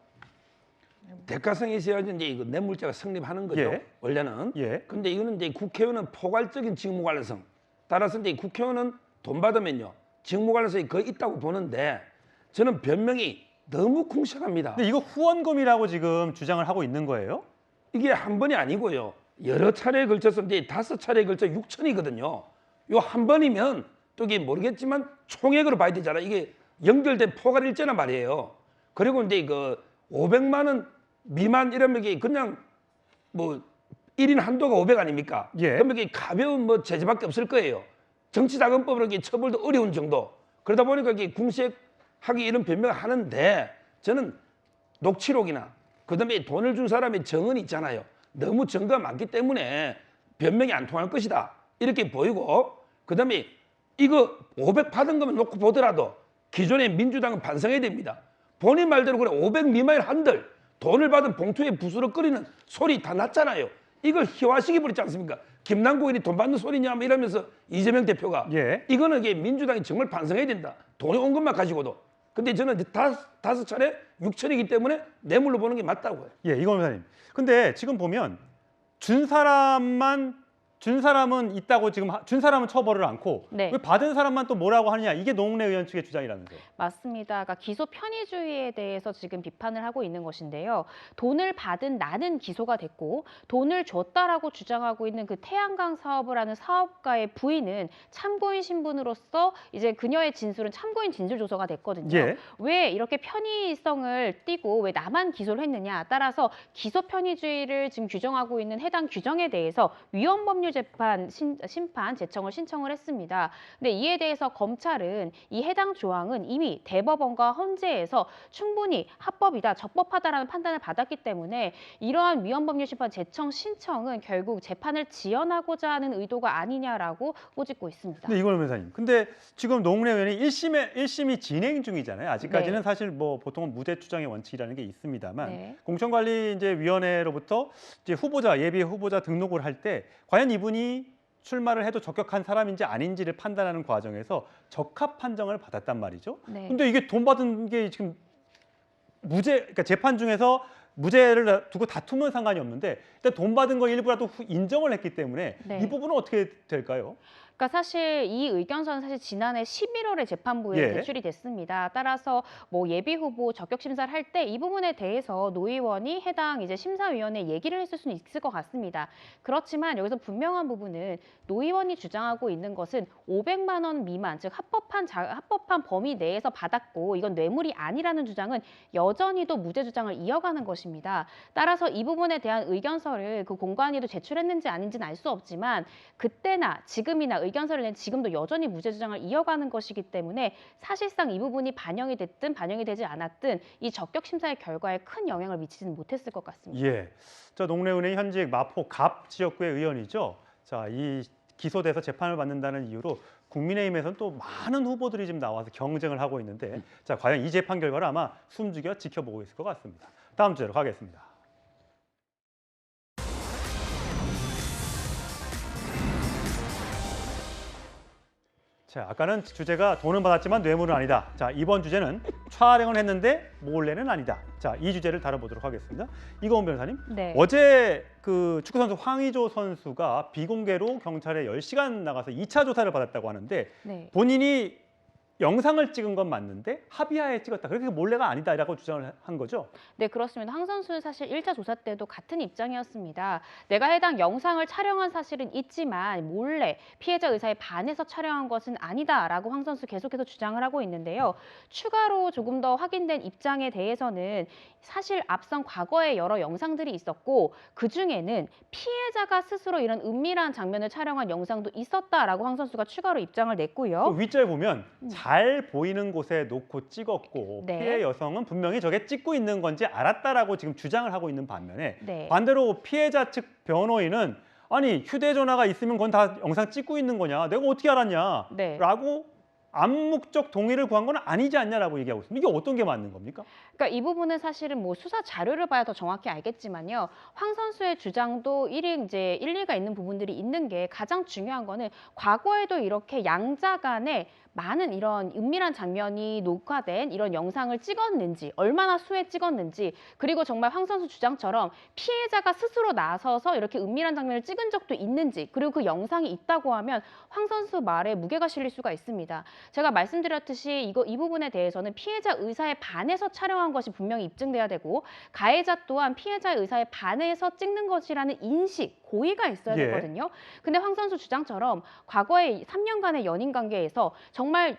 대가성이 있어야지 이제 이거 뇌물죄가 성립하는 거죠. 예. 원래는. 예. 근데 이거는 이제 국회의원은 포괄적인 직무 관련성. 따라서 이제 국회의원은 돈 받으면요 직무 관련성이 거의 있다고 보는데 저는 변명이 너무 궁색합니다. 근데 이거 후원금이라고 지금 주장을 하고 있는 거예요? 이게 한 번이 아니고요. 여러 차례에 걸쳐서 이제 5차례에 걸쳐 6천이거든요. 요 한 번이면 또 이게 모르겠지만 총액으로 봐야 되잖아. 이게 연결된 포괄 일제란 말이에요. 그리고 이제 그 500만 원 미만 이러면 이게 그냥 뭐 1인 한도가 500 아닙니까? 그러면 이게 가벼운 뭐 제재밖에 없을 거예요. 정치자금법으로 이게 처벌도 어려운 정도. 그러다 보니까 이게 궁색하기 이런 변명을 하는데 저는 녹취록이나 그다음에 돈을 준 사람의 정언이 있잖아요. 너무 증거가 많기 때문에 변명이 안 통할 것이다. 이렇게 보이고 그다음에 이거 500 받은 거면 놓고 보더라도 기존의 민주당은 반성해야 됩니다. 본인 말대로 그래 500 미만일 한들 돈을 받은 봉투에 부스럭거리는 소리 다 났잖아요. 이걸 희화시켜 버렸지 않습니까? 김남국 의원이 돈 받는 소리냐 이러면서 이재명 대표가 이거는 이게 민주당이 정말 반성해야 된다. 돈이 온 것만 가지고도. 근데 저는 5차례 6천이기 때문에 뇌물로 보는 게 맞다고요. 예, 이건 변호사님. 근데 지금 보면 준 사람은 있다고 지금 준 사람은 처벌을 않고 네. 왜 받은 사람만 또 뭐라고 하느냐 이게 노웅래 의원 측의 주장이라면서요. 맞습니다. 그러니까 기소 편의주의에 대해서 지금 비판을 하고 있는 것인데요. 돈을 받은 나는 기소가 됐고 돈을 줬다라고 주장하고 있는 그 태양광 사업을 하는 사업가의 부인은 참고인 신분으로서 이제 그녀의 진술은 참고인 진술 조서가 됐거든요. 예. 왜 이렇게 편의성을 띠고 왜 나만 기소를 했느냐. 따라서 기소 편의주의를 지금 규정하고 있는 해당 규정에 대해서 위헌법률 재판 심판 제청을 신청을 했습니다. 근데 이에 대해서 검찰은 이 해당 조항은 이미 대법원과 헌재에서 충분히 합법이다, 적법하다라는 판단을 받았기 때문에 이러한 위헌법률 심판 제청 신청은 결국 재판을 지연하고자 하는 의도가 아니냐라고 꼬집고 있습니다. 근데 이건 변호사님. 근데 지금 노웅래 의원이 1심이 진행 중이잖아요. 아직까지는 네. 사실 뭐 보통은 무죄 추정의 원칙이라는 게 있습니다만 네. 공천관리 이제 위원회로부터 이제 예비 후보자 등록을 할 때 과연 이분이 출마를 해도 적격한 사람인지 아닌지를 판단하는 과정에서 적합 판정을 받았단 말이죠. 네. 근데 이게 돈 받은 게 지금 그러니까 재판 중에서 무죄를 두고 다투면 상관이 없는데 일단 돈 받은 거 일부라도 인정을 했기 때문에 네. 이 부분은 어떻게 될까요? 그러니까 사실 이 의견서는 사실 지난해 11월에 재판부에 제출이 됐습니다. 따라서 뭐 예비 후보 적격 심사를 할 때 이 부분에 대해서 노 의원이 해당 이제 심사위원회에 얘기를 했을 수는 있을 것 같습니다. 그렇지만 여기서 분명한 부분은 노 의원이 주장하고 있는 것은 500만 원 미만, 즉 합법한 범위 내에서 받았고 이건 뇌물이 아니라는 주장은 여전히도 무죄 주장을 이어가는 것입니다. 따라서 이 부분에 대한 의견서를 그 공관위도 제출했는지 아닌지는 알 수 없지만 그때나 지금이나 의견서를 낸 지금도 여전히 무죄 주장을 이어가는 것이기 때문에 사실상 이 부분이 반영이 됐든 반영이 되지 않았든 이 적격 심사의 결과에 큰 영향을 미치지는 못했을 것 같습니다. 예, 저 노웅래 의원이 현직 마포 갑 지역구의 의원이죠. 자, 이 기소돼서 재판을 받는다는 이유로 국민의힘에서는 또 많은 후보들이 지금 나와서 경쟁을 하고 있는데, 자, 과연 이 재판 결과를 아마 숨죽여 지켜보고 있을 것 같습니다. 다음 주제로 가겠습니다. 자, 아까는 주제가 돈은 받았지만 뇌물은 아니다. 자, 이번 주제는 촬영은 했는데 몰래는 아니다. 자, 이 주제를 다뤄보도록 하겠습니다. 이거은 변호사님, 네. 어제 그 축구 선수 황의조 선수가 비공개로 경찰에 10시간 나가서 2차 조사를 받았다고 하는데 네. 본인이 영상을 찍은 건 맞는데 합의하에 찍었다. 그렇게 몰래가 아니다라고 주장을 한 거죠? 네, 그렇습니다. 황 선수는 사실 1차 조사 때도 같은 입장이었습니다. 내가 해당 영상을 촬영한 사실은 있지만 몰래 피해자 의사에 반해서 촬영한 것은 아니다라고 황 선수 계속해서 주장을 하고 있는데요. 추가로 조금 더 확인된 입장에 대해서는 사실 앞선 과거에 여러 영상들이 있었고 그중에는 피해자가 스스로 이런 은밀한 장면을 촬영한 영상도 있었다라고 황 선수가 추가로 입장을 냈고요. 그 윗자에 보면 잘 보이는 곳에 놓고 찍었고 네. 피해 여성은 분명히 저게 찍고 있는 건지 알았다라고 지금 주장을 하고 있는 반면에 네. 반대로 피해자 측 변호인은 아니 휴대전화가 있으면 그건 다 영상 찍고 있는 거냐 내가 어떻게 알았냐 네. 라고 암묵적 동의를 구한 건 아니지 않냐라고 얘기하고 있습니다. 이게 어떤 게 맞는 겁니까? 그러니까 이 부분은 사실은 뭐 수사 자료를 봐야 더 정확히 알겠지만요. 황 선수의 주장도 일리가 있는 부분들이 있는 게 가장 중요한 거는 과거에도 이렇게 양자 간에 많은 이런 은밀한 장면이 녹화된 이런 영상을 찍었는지 얼마나 수에 찍었는지 그리고 정말 황 선수 주장처럼 피해자가 스스로 나서서 이렇게 은밀한 장면을 찍은 적도 있는지 그리고 그 영상이 있다고 하면 황 선수 말에 무게가 실릴 수가 있습니다. 제가 말씀드렸듯이 이 부분에 대해서는 피해자 의사에 반해서 촬영한 것이 분명히 입증돼야 되고 가해자 또한 피해자의 의사에 반해서 찍는 것이라는 인식, 고의가 있어야 되거든요. 근데 황 선수 주장처럼 과거에 3년간의 연인 관계에서 정말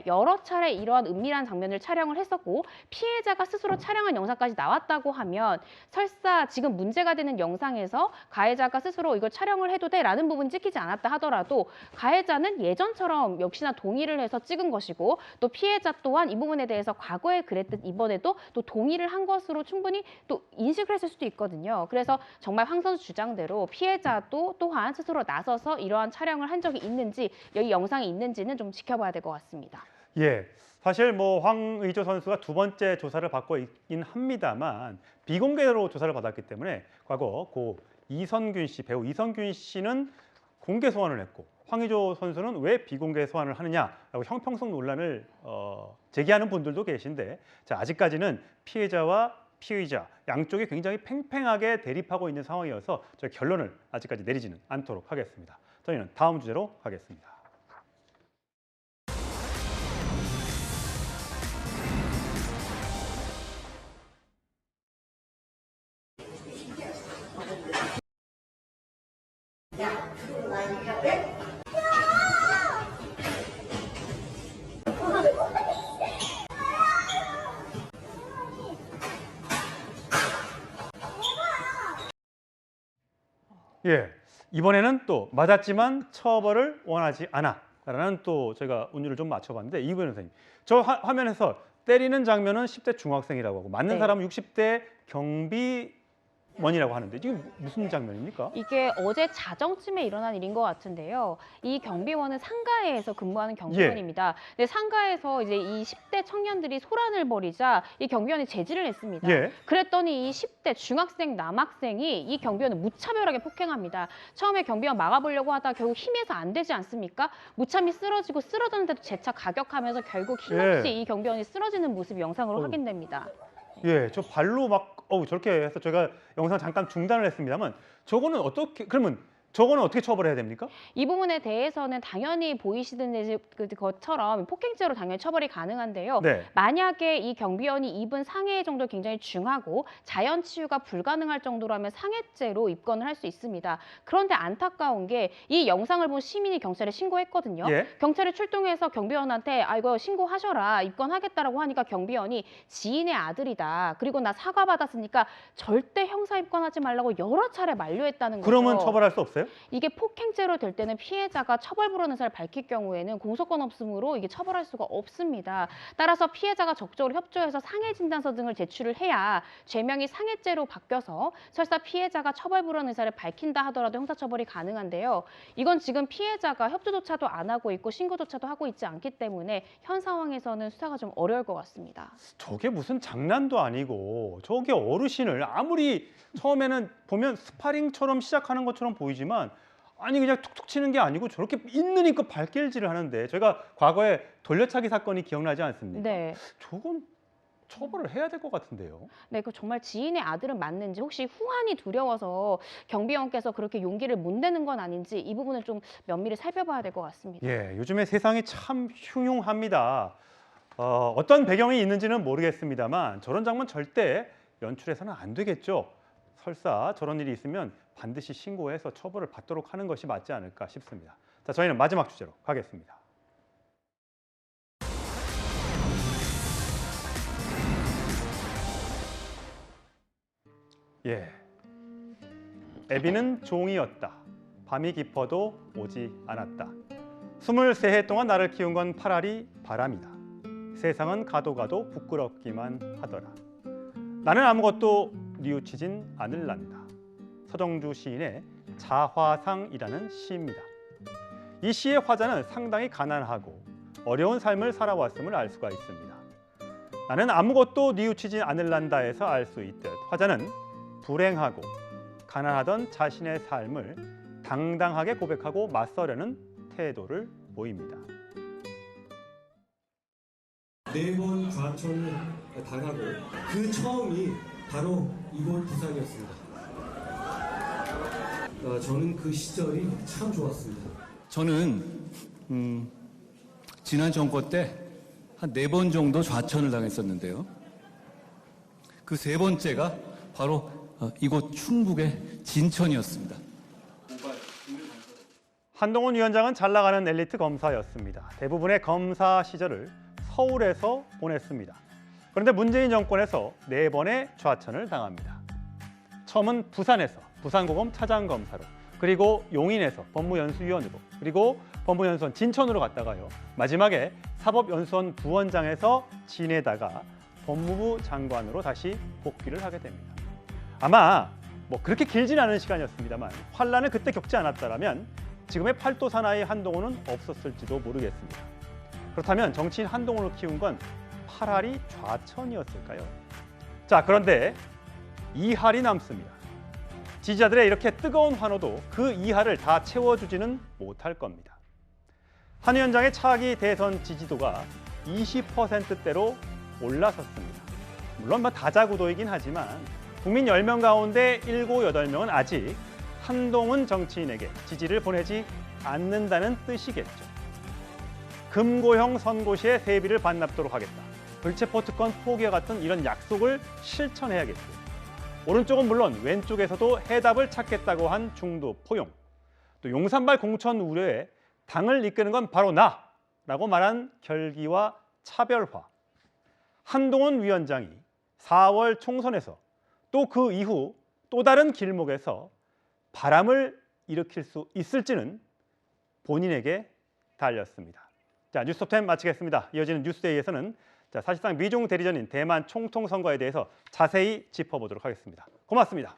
여러 차례 이러한 은밀한 장면을 촬영을 했었고 피해자가 스스로 촬영한 영상까지 나왔다고 하면 설사 지금 문제가 되는 영상에서 가해자가 스스로 이걸 촬영을 해도 돼라는 부분이 찍히지 않았다 하더라도 가해자는 예전처럼 역시나 동의를 해서 찍은 것이고 또 피해자 또한 이 부분에 대해서 과거에 그랬듯 이번에도 또 동의를 한 것으로 충분히 또 인식을 했을 수도 있거든요. 그래서 정말 황 선수 주장대로 피해자도 또한 스스로 나서서 이러한 촬영을 한 적이 있는지 여기 영상이 있는지는 좀 지켜봐야 될 것 같습니다. 예, 사실 뭐 황의조 선수가 두 번째 조사를 받고 있긴 합니다만 비공개로 조사를 받았기 때문에 과거 고 이선균 씨, 배우 이선균 씨는 공개 소환을 했고 황의조 선수는 왜 비공개 소환을 하느냐라고 형평성 논란을 제기하는 분들도 계신데 자, 아직까지는 피해자와 피의자 양쪽이 굉장히 팽팽하게 대립하고 있는 상황이어서 저희 결론을 아직까지 내리지는 않도록 하겠습니다. 저희는 다음 주제로 가겠습니다. 예, 이번에는 또 맞았지만 처벌을 원하지 않아라는 또 제가 운율을 좀 맞춰봤는데 이 변호사님, 저 화면에서 때리는 장면은 10대 중학생이라고 하고 맞는 네. 사람은 60대 경비원이라고 하는데 이게 무슨 장면입니까? 이게 어제 자정쯤에 일어난 일인 것 같은데요. 이 경비원은 상가에서 근무하는 경비원입니다. 근데 상가에서 이제 이 10대 청년들이 소란을 벌이자 이 경비원이 제지를 했습니다. 예. 그랬더니 이 10대 중학생 남학생이 이 경비원을 무차별하게 폭행합니다. 처음에 경비원 막아보려고 하다가 결국 힘에서 안 되지 않습니까? 무참히 쓰러지고 쓰러졌는데도 재차 가격하면서 결국 힘없이 이 경비원이 쓰러지는 모습이 영상으로 확인됩니다. 예, 저 발로 막 저렇게 해서 제가 영상 잠깐 중단을 했습니다만 저거는 어떻게 처벌해야 됩니까? 이 부분에 대해서는 당연히 보이시는 것처럼 폭행죄로 당연히 처벌이 가능한데요. 네. 만약에 이 경비원이 입은 상해 정도 굉장히 중하고 자연 치유가 불가능할 정도라면 상해죄로 입건을 할 수 있습니다. 그런데 안타까운 게 이 영상을 본 시민이 경찰에 신고했거든요. 예. 경찰이 출동해서 경비원한테 이거 신고하셔라 입건하겠다라고 하니까 경비원이 지인의 아들이다. 그리고 나 사과받았으니까 절대 형사 입건하지 말라고 여러 차례 만류했다는 거죠. 그러면 처벌할 수 없어요? 이게 폭행죄로 될 때는 피해자가 처벌 불허 의사를 밝힐 경우에는 공소권 없음으로 이게 처벌할 수가 없습니다. 따라서 피해자가 적극적으로 협조해서 상해 진단서 등을 제출을 해야 죄명이 상해죄로 바뀌어서 설사 피해자가 처벌 불허 의사를 밝힌다 하더라도 형사처벌이 가능한데요. 이건 지금 피해자가 협조조차도 안 하고 있고 신고조차도 하고 있지 않기 때문에 현 상황에서는 수사가 좀 어려울 것 같습니다. 저게 무슨 장난도 아니고 저게 어르신을 아무리 처음에는 보면 스파링처럼 시작하는 것처럼 보이지만 아니 그냥 툭툭 치는 게 아니고 저렇게 있는 힘껏 발길질을 하는데 저희가 과거에 돌려차기 사건이 기억나지 않습니까? 네. 저건 처벌을 해야 될 것 같은데요. 네, 그 정말 지인의 아들은 맞는지 혹시 후환이 두려워서 경비원께서 그렇게 용기를 못 내는 건 아닌지 이 부분을 좀 면밀히 살펴봐야 될 것 같습니다. 예, 요즘에 세상이 참 흉흉합니다. 어떤 배경이 있는지는 모르겠습니다만 저런 장면 절대 연출해서는 안 되겠죠. 설사 저런 일이 있으면 반드시 신고해서 처벌을 받도록 하는 것이 맞지 않을까 싶습니다. 자, 저희는 마지막 주제로 가겠습니다. 예, 애비는 종이었다. 밤이 깊어도 오지 않았다. 23해 동안 나를 키운 건 파라리 바람이다. 세상은 가도 가도 부끄럽기만 하더라. 나는 아무것도 뉘우치진 않을란다. 서정주 시인의 자화상이라는 시입니다. 이 시의 화자는 상당히 가난하고 어려운 삶을 살아왔음을 알 수가 있습니다. 나는 아무것도 뉘우치지 않을란다에서 알 수 있듯 화자는 불행하고 가난하던 자신의 삶을 당당하게 고백하고 맞서려는 태도를 보입니다. 4번 과천을 당하고 그 처음이 바로 이곳 부산이었습니다. 저는 그 시절이 참 좋았습니다. 저는 지난 정권 때 한 4번 정도 좌천을 당했었는데요. 그 3번째가 바로 이곳 충북의 진천이었습니다. 한동훈 위원장은 잘 나가는 엘리트 검사였습니다. 대부분의 검사 시절을 서울에서 보냈습니다. 그런데 문재인 정권에서 4번의 좌천을 당합니다. 처음은 부산에서 부산고검 차장검사로, 그리고 용인에서 법무연수위원으로, 그리고 법무연수원 진천으로 갔다가요. 마지막에 사법연수원 부원장에서 지내다가 법무부 장관으로 다시 복귀를 하게 됩니다. 아마 그렇게 길진 않은 시간이었습니다만 환란을 그때 겪지 않았다면 지금의 팔도 사나이 한동훈은 없었을지도 모르겠습니다. 그렇다면 정치인 한동훈을 키운 건 파라리 좌천이었을까요? 자, 그런데 이할이 남습니다. 지지자들의 이렇게 뜨거운 환호도 그 이할을 다 채워주지는 못할 겁니다. 한 위원장의 차기 대선 지지도가 20%대로 올라섰습니다. 물론 다자구도이긴 하지만 국민 10명 가운데 7, 8명은 아직 한동훈 정치인에게 지지를 보내지 않는다는 뜻이겠죠. 금고형 선고시에 세비를 반납토록 하겠다. 불체포 특권 포기와 같은 이런 약속을 실천해야겠죠. 오른쪽은 물론 왼쪽에서도 해답을 찾겠다고 한 중도 포용. 또 용산발 공천 우려에 당을 이끄는 건 바로 나라고 말한 결기와 차별화. 한동훈 위원장이 4월 총선에서 또 그 이후 또 다른 길목에서 바람을 일으킬 수 있을지는 본인에게 달렸습니다. 자, 뉴스톱10 마치겠습니다. 이어지는 뉴스데이에서는 사실상 미중 대리전인 대만 총통 선거에 대해서 자세히 짚어보도록 하겠습니다. 고맙습니다.